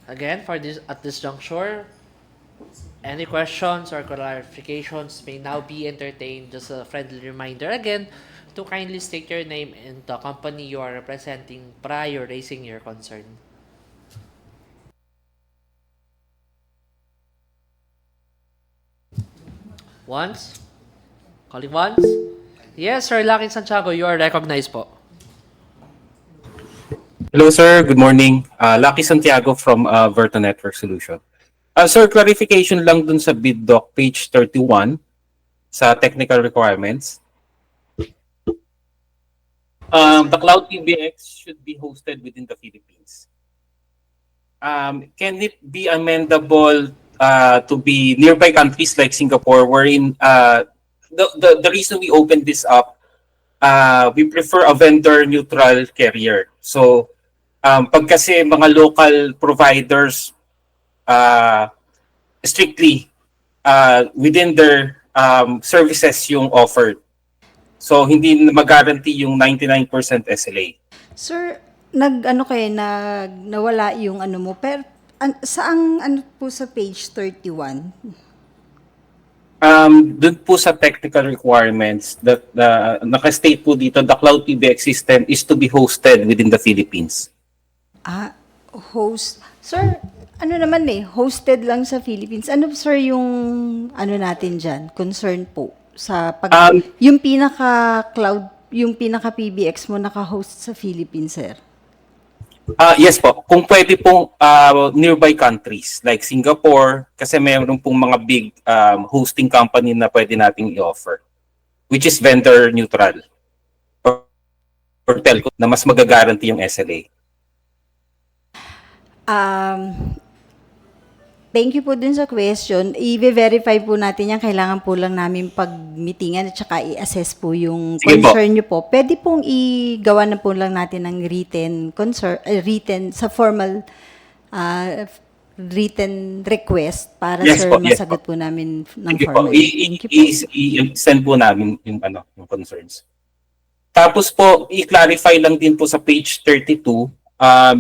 Again, for this at this juncture, any questions or clarifications may now be entertained. Just a friendly reminder again to kindly state your name and the company you are representing prior raising your concern. Once? Calling once? Yes, Sir Lucky Santiago, you are recognized po.
Hello, sir. Good morning. Lucky Santiago from Verto Network Solution. Sir, clarification lang dun sa bid doc, page 31, sa technical requirements. The cloud PBX should be hosted within the Philippines. Can it be amendable to be nearby countries like Singapore, wherein the reason we opened this up, we prefer a vendor-neutral carrier. So, pag kasi mga local providers strictly within their services yung offered. So, hindi mag-guarantee yung 99% SLA.
Sir, nawala yung ano mo, pero saang ano po sa page 31?
Doon po sa technical requirements that naka-state po dito, the cloud PBX system is to be hosted within the Philippines.
Host. Sir, ano naman hosted lang sa Philippines. Ano sir yung ano natin dyan, concern po sa pag yung pinaka-cloud, yung pinaka-PBX mo naka-host sa Philippines, sir?
Yes po. Kung pwede pong nearby countries like Singapore, kasi mayroon pong mga big hosting company na pwede nating i-offer, which is vendor neutral or telco na mas mag-guarantee yung SLA.
Thank you po dun sa question. I-verify po natin yan. Kailangan po lang namin pag-meetingan at saka i-assess po yung concern nyo po. Pwede pong i-gawa na po lang natin ng written concern, written sa formal written request para masagot po namin ng formal.
I-send po namin yung yung concerns. Tapos po, i-clarify lang din po sa page 32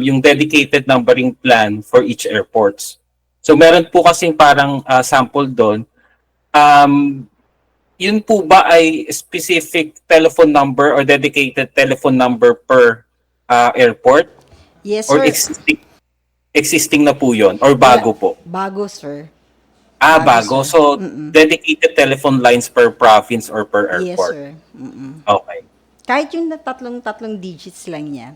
yung dedicated numbering plan for each airports. So meron po kasing parang sample doon. Yun po ba ay specific telephone number or dedicated telephone number per airport?
Yes,
or
sir.
Existing na po yun? Or bago po?
Bago, sir.
Bago. So, dedicated telephone lines per province or per airport?
Yes, sir.
Okay.
Kahit yung tatlong digits lang niya.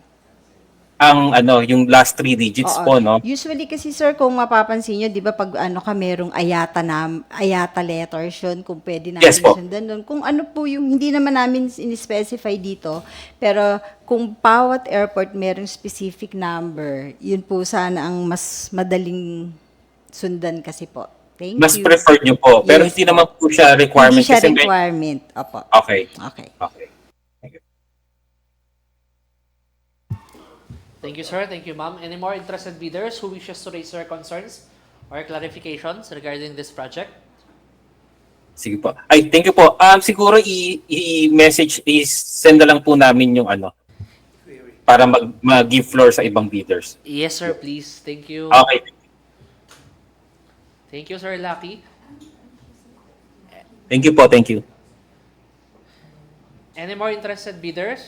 Ang yung last 3 digits po, no?
Usually kasi sir, kung mapapansin nyo, 'di ba pag merong IATA letters yun, kung pwede namin sundan doon. Kung ano po yung hindi naman namin in-specify dito, pero kung bawat airport merong specific number, yun po sana ang mas madaling sundan kasi po. Thank you.
Mas preferred nyo po, pero hindi naman po siya requirement.
Hindi siya requirement. Opo.
Okay.
Thank you, sir. Thank you, ma'am. Any more interested bidders who wishes to raise their concerns or clarifications regarding this project?
Sige po. Thank you po. Siguro i-message, i-send na lang po namin yung para mag-give floor sa ibang bidders.
Yes, sir, please. Thank you.
Okay.
Thank you, Sir Lucky.
Thank you po. Thank you.
Any more interested bidders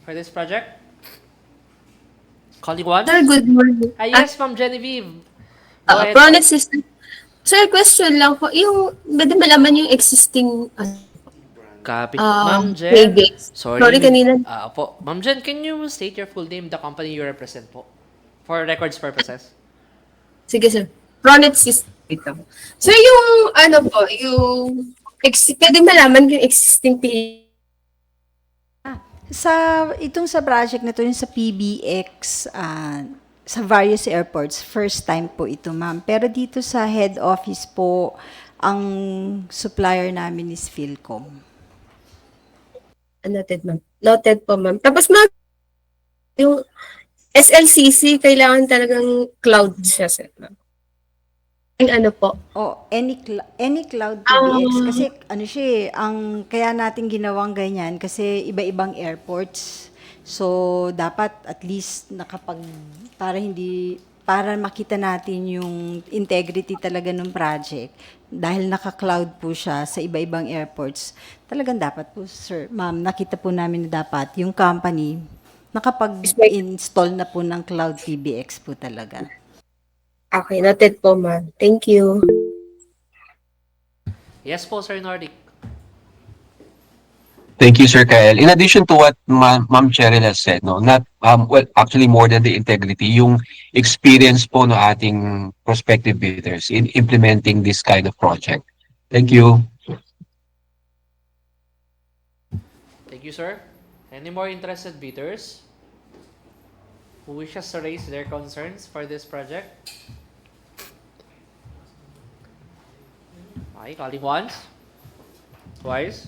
for this project? Calling one?
Sir, good morning.
Yes, Ma'am Genevieve.
Procurement system. Sir, question lang po. Yung, pwede malaman yung existing
Ma'am Jen.
Sorry kanina.
Po. Ma'am Jen, can you state your full name, the company you represent po? For records purposes.
Sige, sir. Procurement system. Sir, yung yung Pwede malaman yung existing PH.
Sa project na to, yung sa PBX, sa various airports, first time po ito, ma'am. Pero dito sa head office po, ang supplier namin is Philcom.
Noted, ma'am. Noted po, ma'am. Tapos, ma'am, yung SLCC, kailangan talagang cloud siya, sir, ma'am. Yung ano po?
Any cloud PBX kasi ano siya ang kaya natin ginawang ganyan kasi iba-ibang airports. So dapat at least para makita natin yung integrity talaga ng project dahil naka-cloud po siya sa iba-ibang airports. Talagang dapat po, sir, ma'am, nakita po namin na dapat yung company nakapag-install na po ng cloud PBX po talaga.
Okay, noted po, ma'am. Thank you.
Yes po, Sir Nordic.
Thank you, Sir Kyle. In addition to what Ma'am Cheryl has said, no, not well, actually more than the integrity, yung experience po no ating prospective bidders in implementing this kind of project. Thank you.
Thank you, sir. Any more interested bidders who wishes to raise their concerns for this project? Okay, calling once, twice.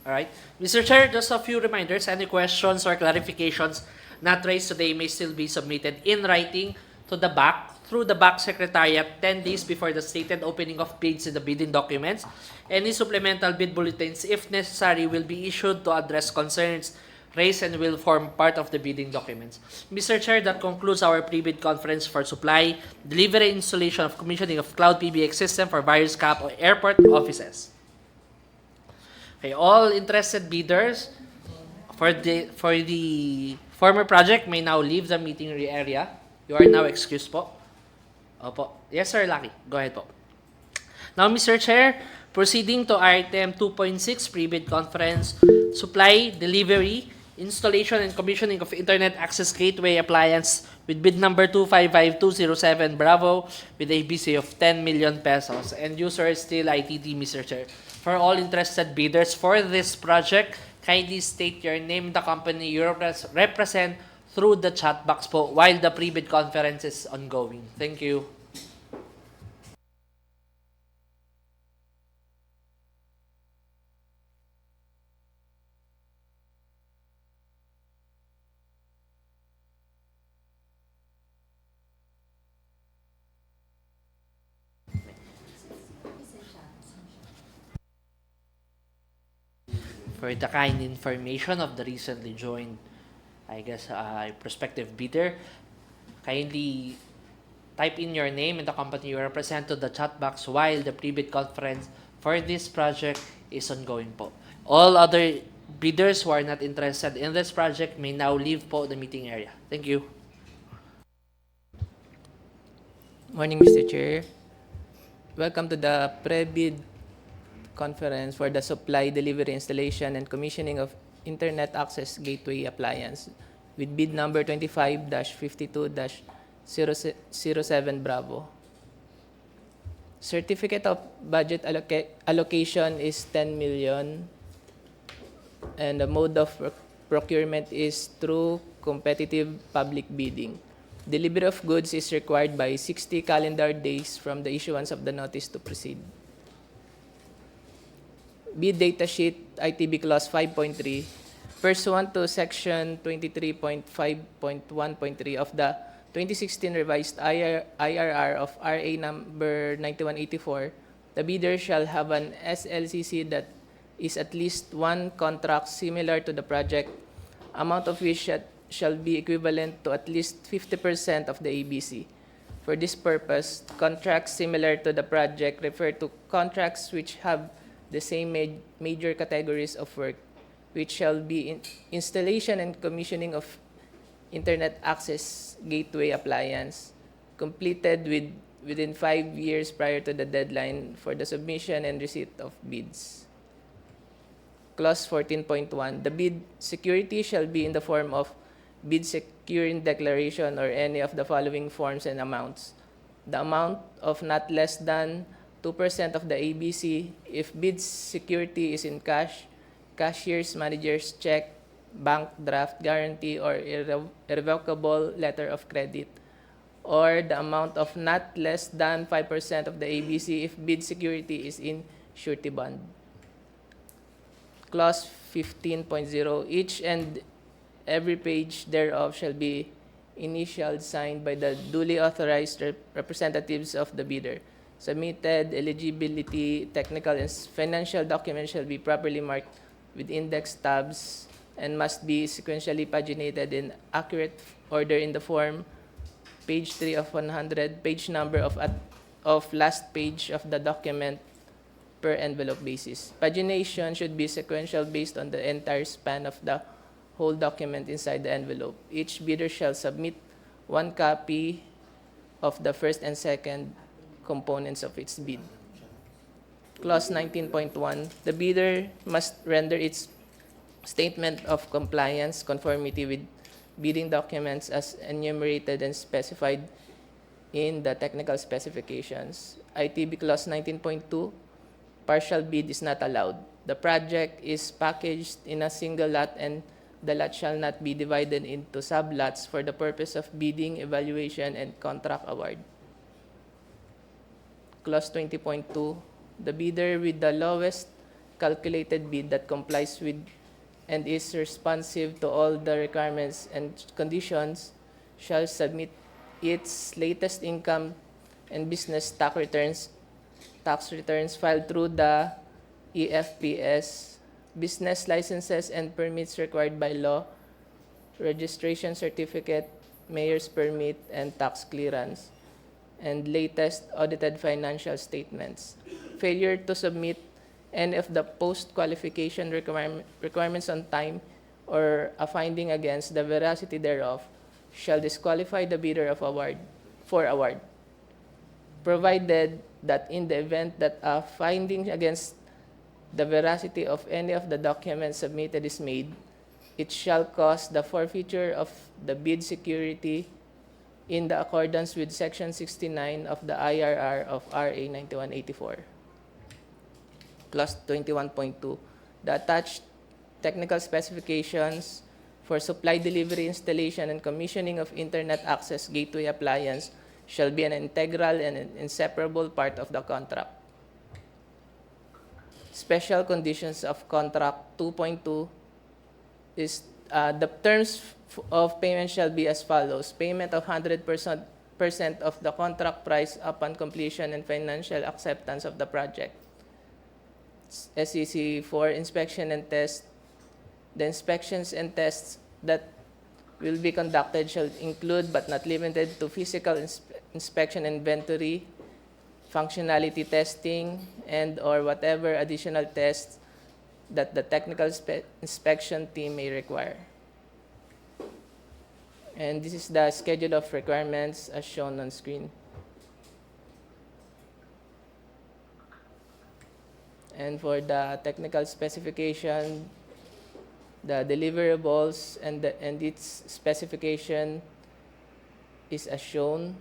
All right. Mr. Chair, just a few reminders. Any questions or clarifications not raised today may still be submitted in writing to the BAC through the BAC Secretariat 10 days before the stated opening of bids in the bidding documents. Any supplemental bid bulletins, if necessary, will be issued to address concerns raised and will form part of the bidding documents. Mr. Chair, that concludes our pre-bid conference for supply, delivery, installation of commissioning of cloud PBX system for various CAAP or airport offices. Okay, all interested bidders for the former project may now leave the meeting area. You are now excused po. Opo. Yes, Sir Lucky. Go ahead po. Now, Mr. Chair, proceeding to item 2.6, pre-bid conference, supply, delivery, installation and commissioning of Internet Access Gateway Appliance with bid number 255207 Bravo with a BC of 10 million pesos. And user is still ITT, Mr. Chair. For all interested bidders for this project, kindly state your name, the company you represent through the chat box po while the pre-bid conference is ongoing. Thank you. For the kind information of the recently joined, prospective bidder, kindly type in your name and the company you represent to the chat box while the pre-bid conference for this project is ongoing po. All other bidders who are not interested in this project may now leave po the meeting area. Thank you.
Morning, Mr. Chair. Welcome to the pre-bid conference for the supply, delivery, installation, and commissioning of Internet Access Gateway Appliance with bid number 25-52-07 Bravo. Certificate of budget allocation is 10 million and the mode of procurement is through competitive public bidding. Delivery of goods is required by 60 calendar days from the issuance of the notice to proceed. Bid data sheet ITB clause 5.3 pursuant to section 23.5.1.3 of the 2016 revised IRR of RA number 9184, the bidder shall have an SLCC that is at least one contract similar to the project, amount of which shall be equivalent to at least 50% of the ABC. For this purpose, contracts similar to the project refer to contracts which have the same major categories of work, which shall be installation and commissioning of Internet Access Gateway Appliance, completed within 5 years prior to the deadline for the submission and receipt of bids. Clause 14.1, the bid security shall be in the form of bid securing declaration or any of the following forms and amounts. The amount of not less than 2% of the ABC if bid security is in cash, cashier's manager's check, bank draft guarantee, or irrevocable letter of credit, or the amount of not less than 5% of the ABC if bid security is in surety bond. Clause 15.0, each and every page thereof shall be initialed, signed by the duly authorized representatives of the bidder. Submitted eligibility, technical, and financial documents shall be properly marked with index tabs and must be sequentially paginated in accurate order in the form, page 3 of 100, page number of last page of the document per envelope basis. Pagination should be sequential based on the entire span of the whole document inside the envelope. Each bidder shall submit one copy of the first and second components of its bid. Clause 19.1, the bidder must render its statement of compliance, conformity with bidding documents as enumerated and specified in the technical specifications. ITB Clause 19.2, partial bid is not allowed. The project is packaged in a single lot and the lot shall not be divided into sublots for the purpose of bidding, evaluation, and contract award. Clause 20.2, the bidder with the lowest calculated bid that complies with and is responsive to all the requirements and conditions shall submit its latest income and business tax returns filed through the EFPS, business licenses and permits required by law, registration certificate, mayor's permit, and tax clearance, and latest audited financial statements. Failure to submit any of the post-qualification requirements on time or a finding against the veracity thereof shall disqualify the bidder of award, provided that in the event that a finding against the veracity of any of the documents submitted is made, it shall cause the forfeiture of the bid security in the accordance with Section 69 of the IRR of RA 9184. Clause 21.2, the attached technical specifications for supply, delivery, installation, and commissioning of Internet access gateway appliance shall be an integral and an inseparable part of the contract. Special conditions of contract 2.2 is the terms of payment shall be as follows: payment of 100% of the contract price upon completion and financial acceptance of the project. SEC 4, inspection and test. The inspections and tests that will be conducted shall include but not limited to physical inspection, inventory, functionality testing, and or whatever additional tests that the technical inspection team may require. And this is the schedule of requirements as shown on screen. And for the technical specification, the deliverables and its specification is as shown.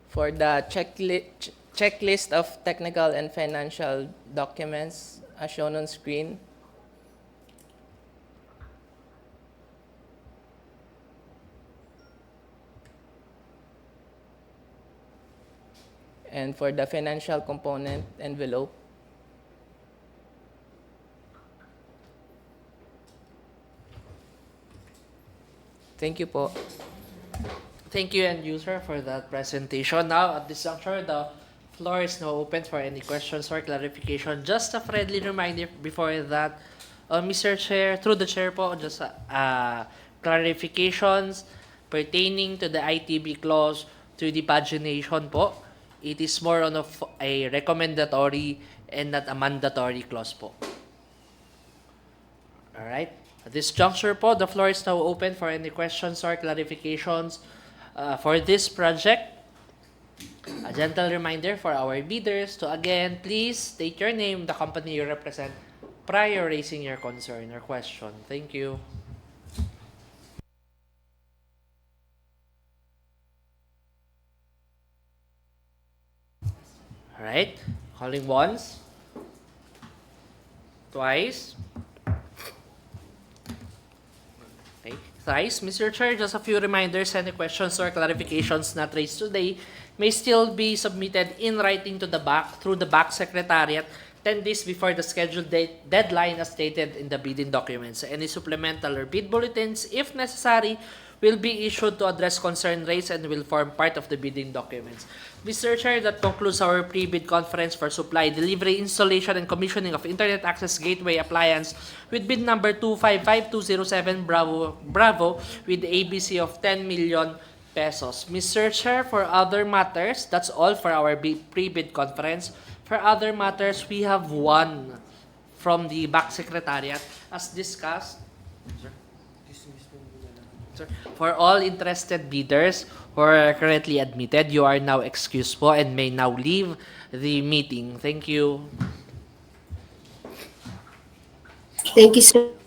For the checklist of technical and financial documents as shown on screen, and for the financial component envelope, thank you po.
Thank you, end user, for that presentation. Now, at this juncture, the floor is now open for any questions or clarification. Just a friendly reminder before that, Mr. Chair, through the chair po, just clarifications pertaining to the ITB clause to the pagination po. It is more on a recommendatory and not a mandatory clause po. Alright. At this juncture po, the floor is now open for any questions or clarifications for this project. A gentle reminder for our bidders to again, please state your name, the company you represent, prior raising your concern or question. Thank you. Alright, calling once, twice, okay, thrice. Mr. Chair, just a few reminders. Any questions or clarifications not raised today may still be submitted in writing to the BAC through the BAC Secretariat 10 days before the scheduled deadline as stated in the bidding documents. Any supplemental or bid bulletins, if necessary, will be issued to address concern raised and will form part of the bidding documents. Mr. Chair, that concludes our pre-bid conference for supply, delivery, installation, and commissioning of Internet Access Gateway Appliance with bid number 255207 Bravo with ABC of 10 million pesos. Mr. Chair, for other matters, that's all for our pre-bid conference. For other matters, we have one from the BAC Secretariat as discussed. For all interested bidders who are currently admitted, you are now excused po and may now leave the meeting. Thank you.
Thank you, sir.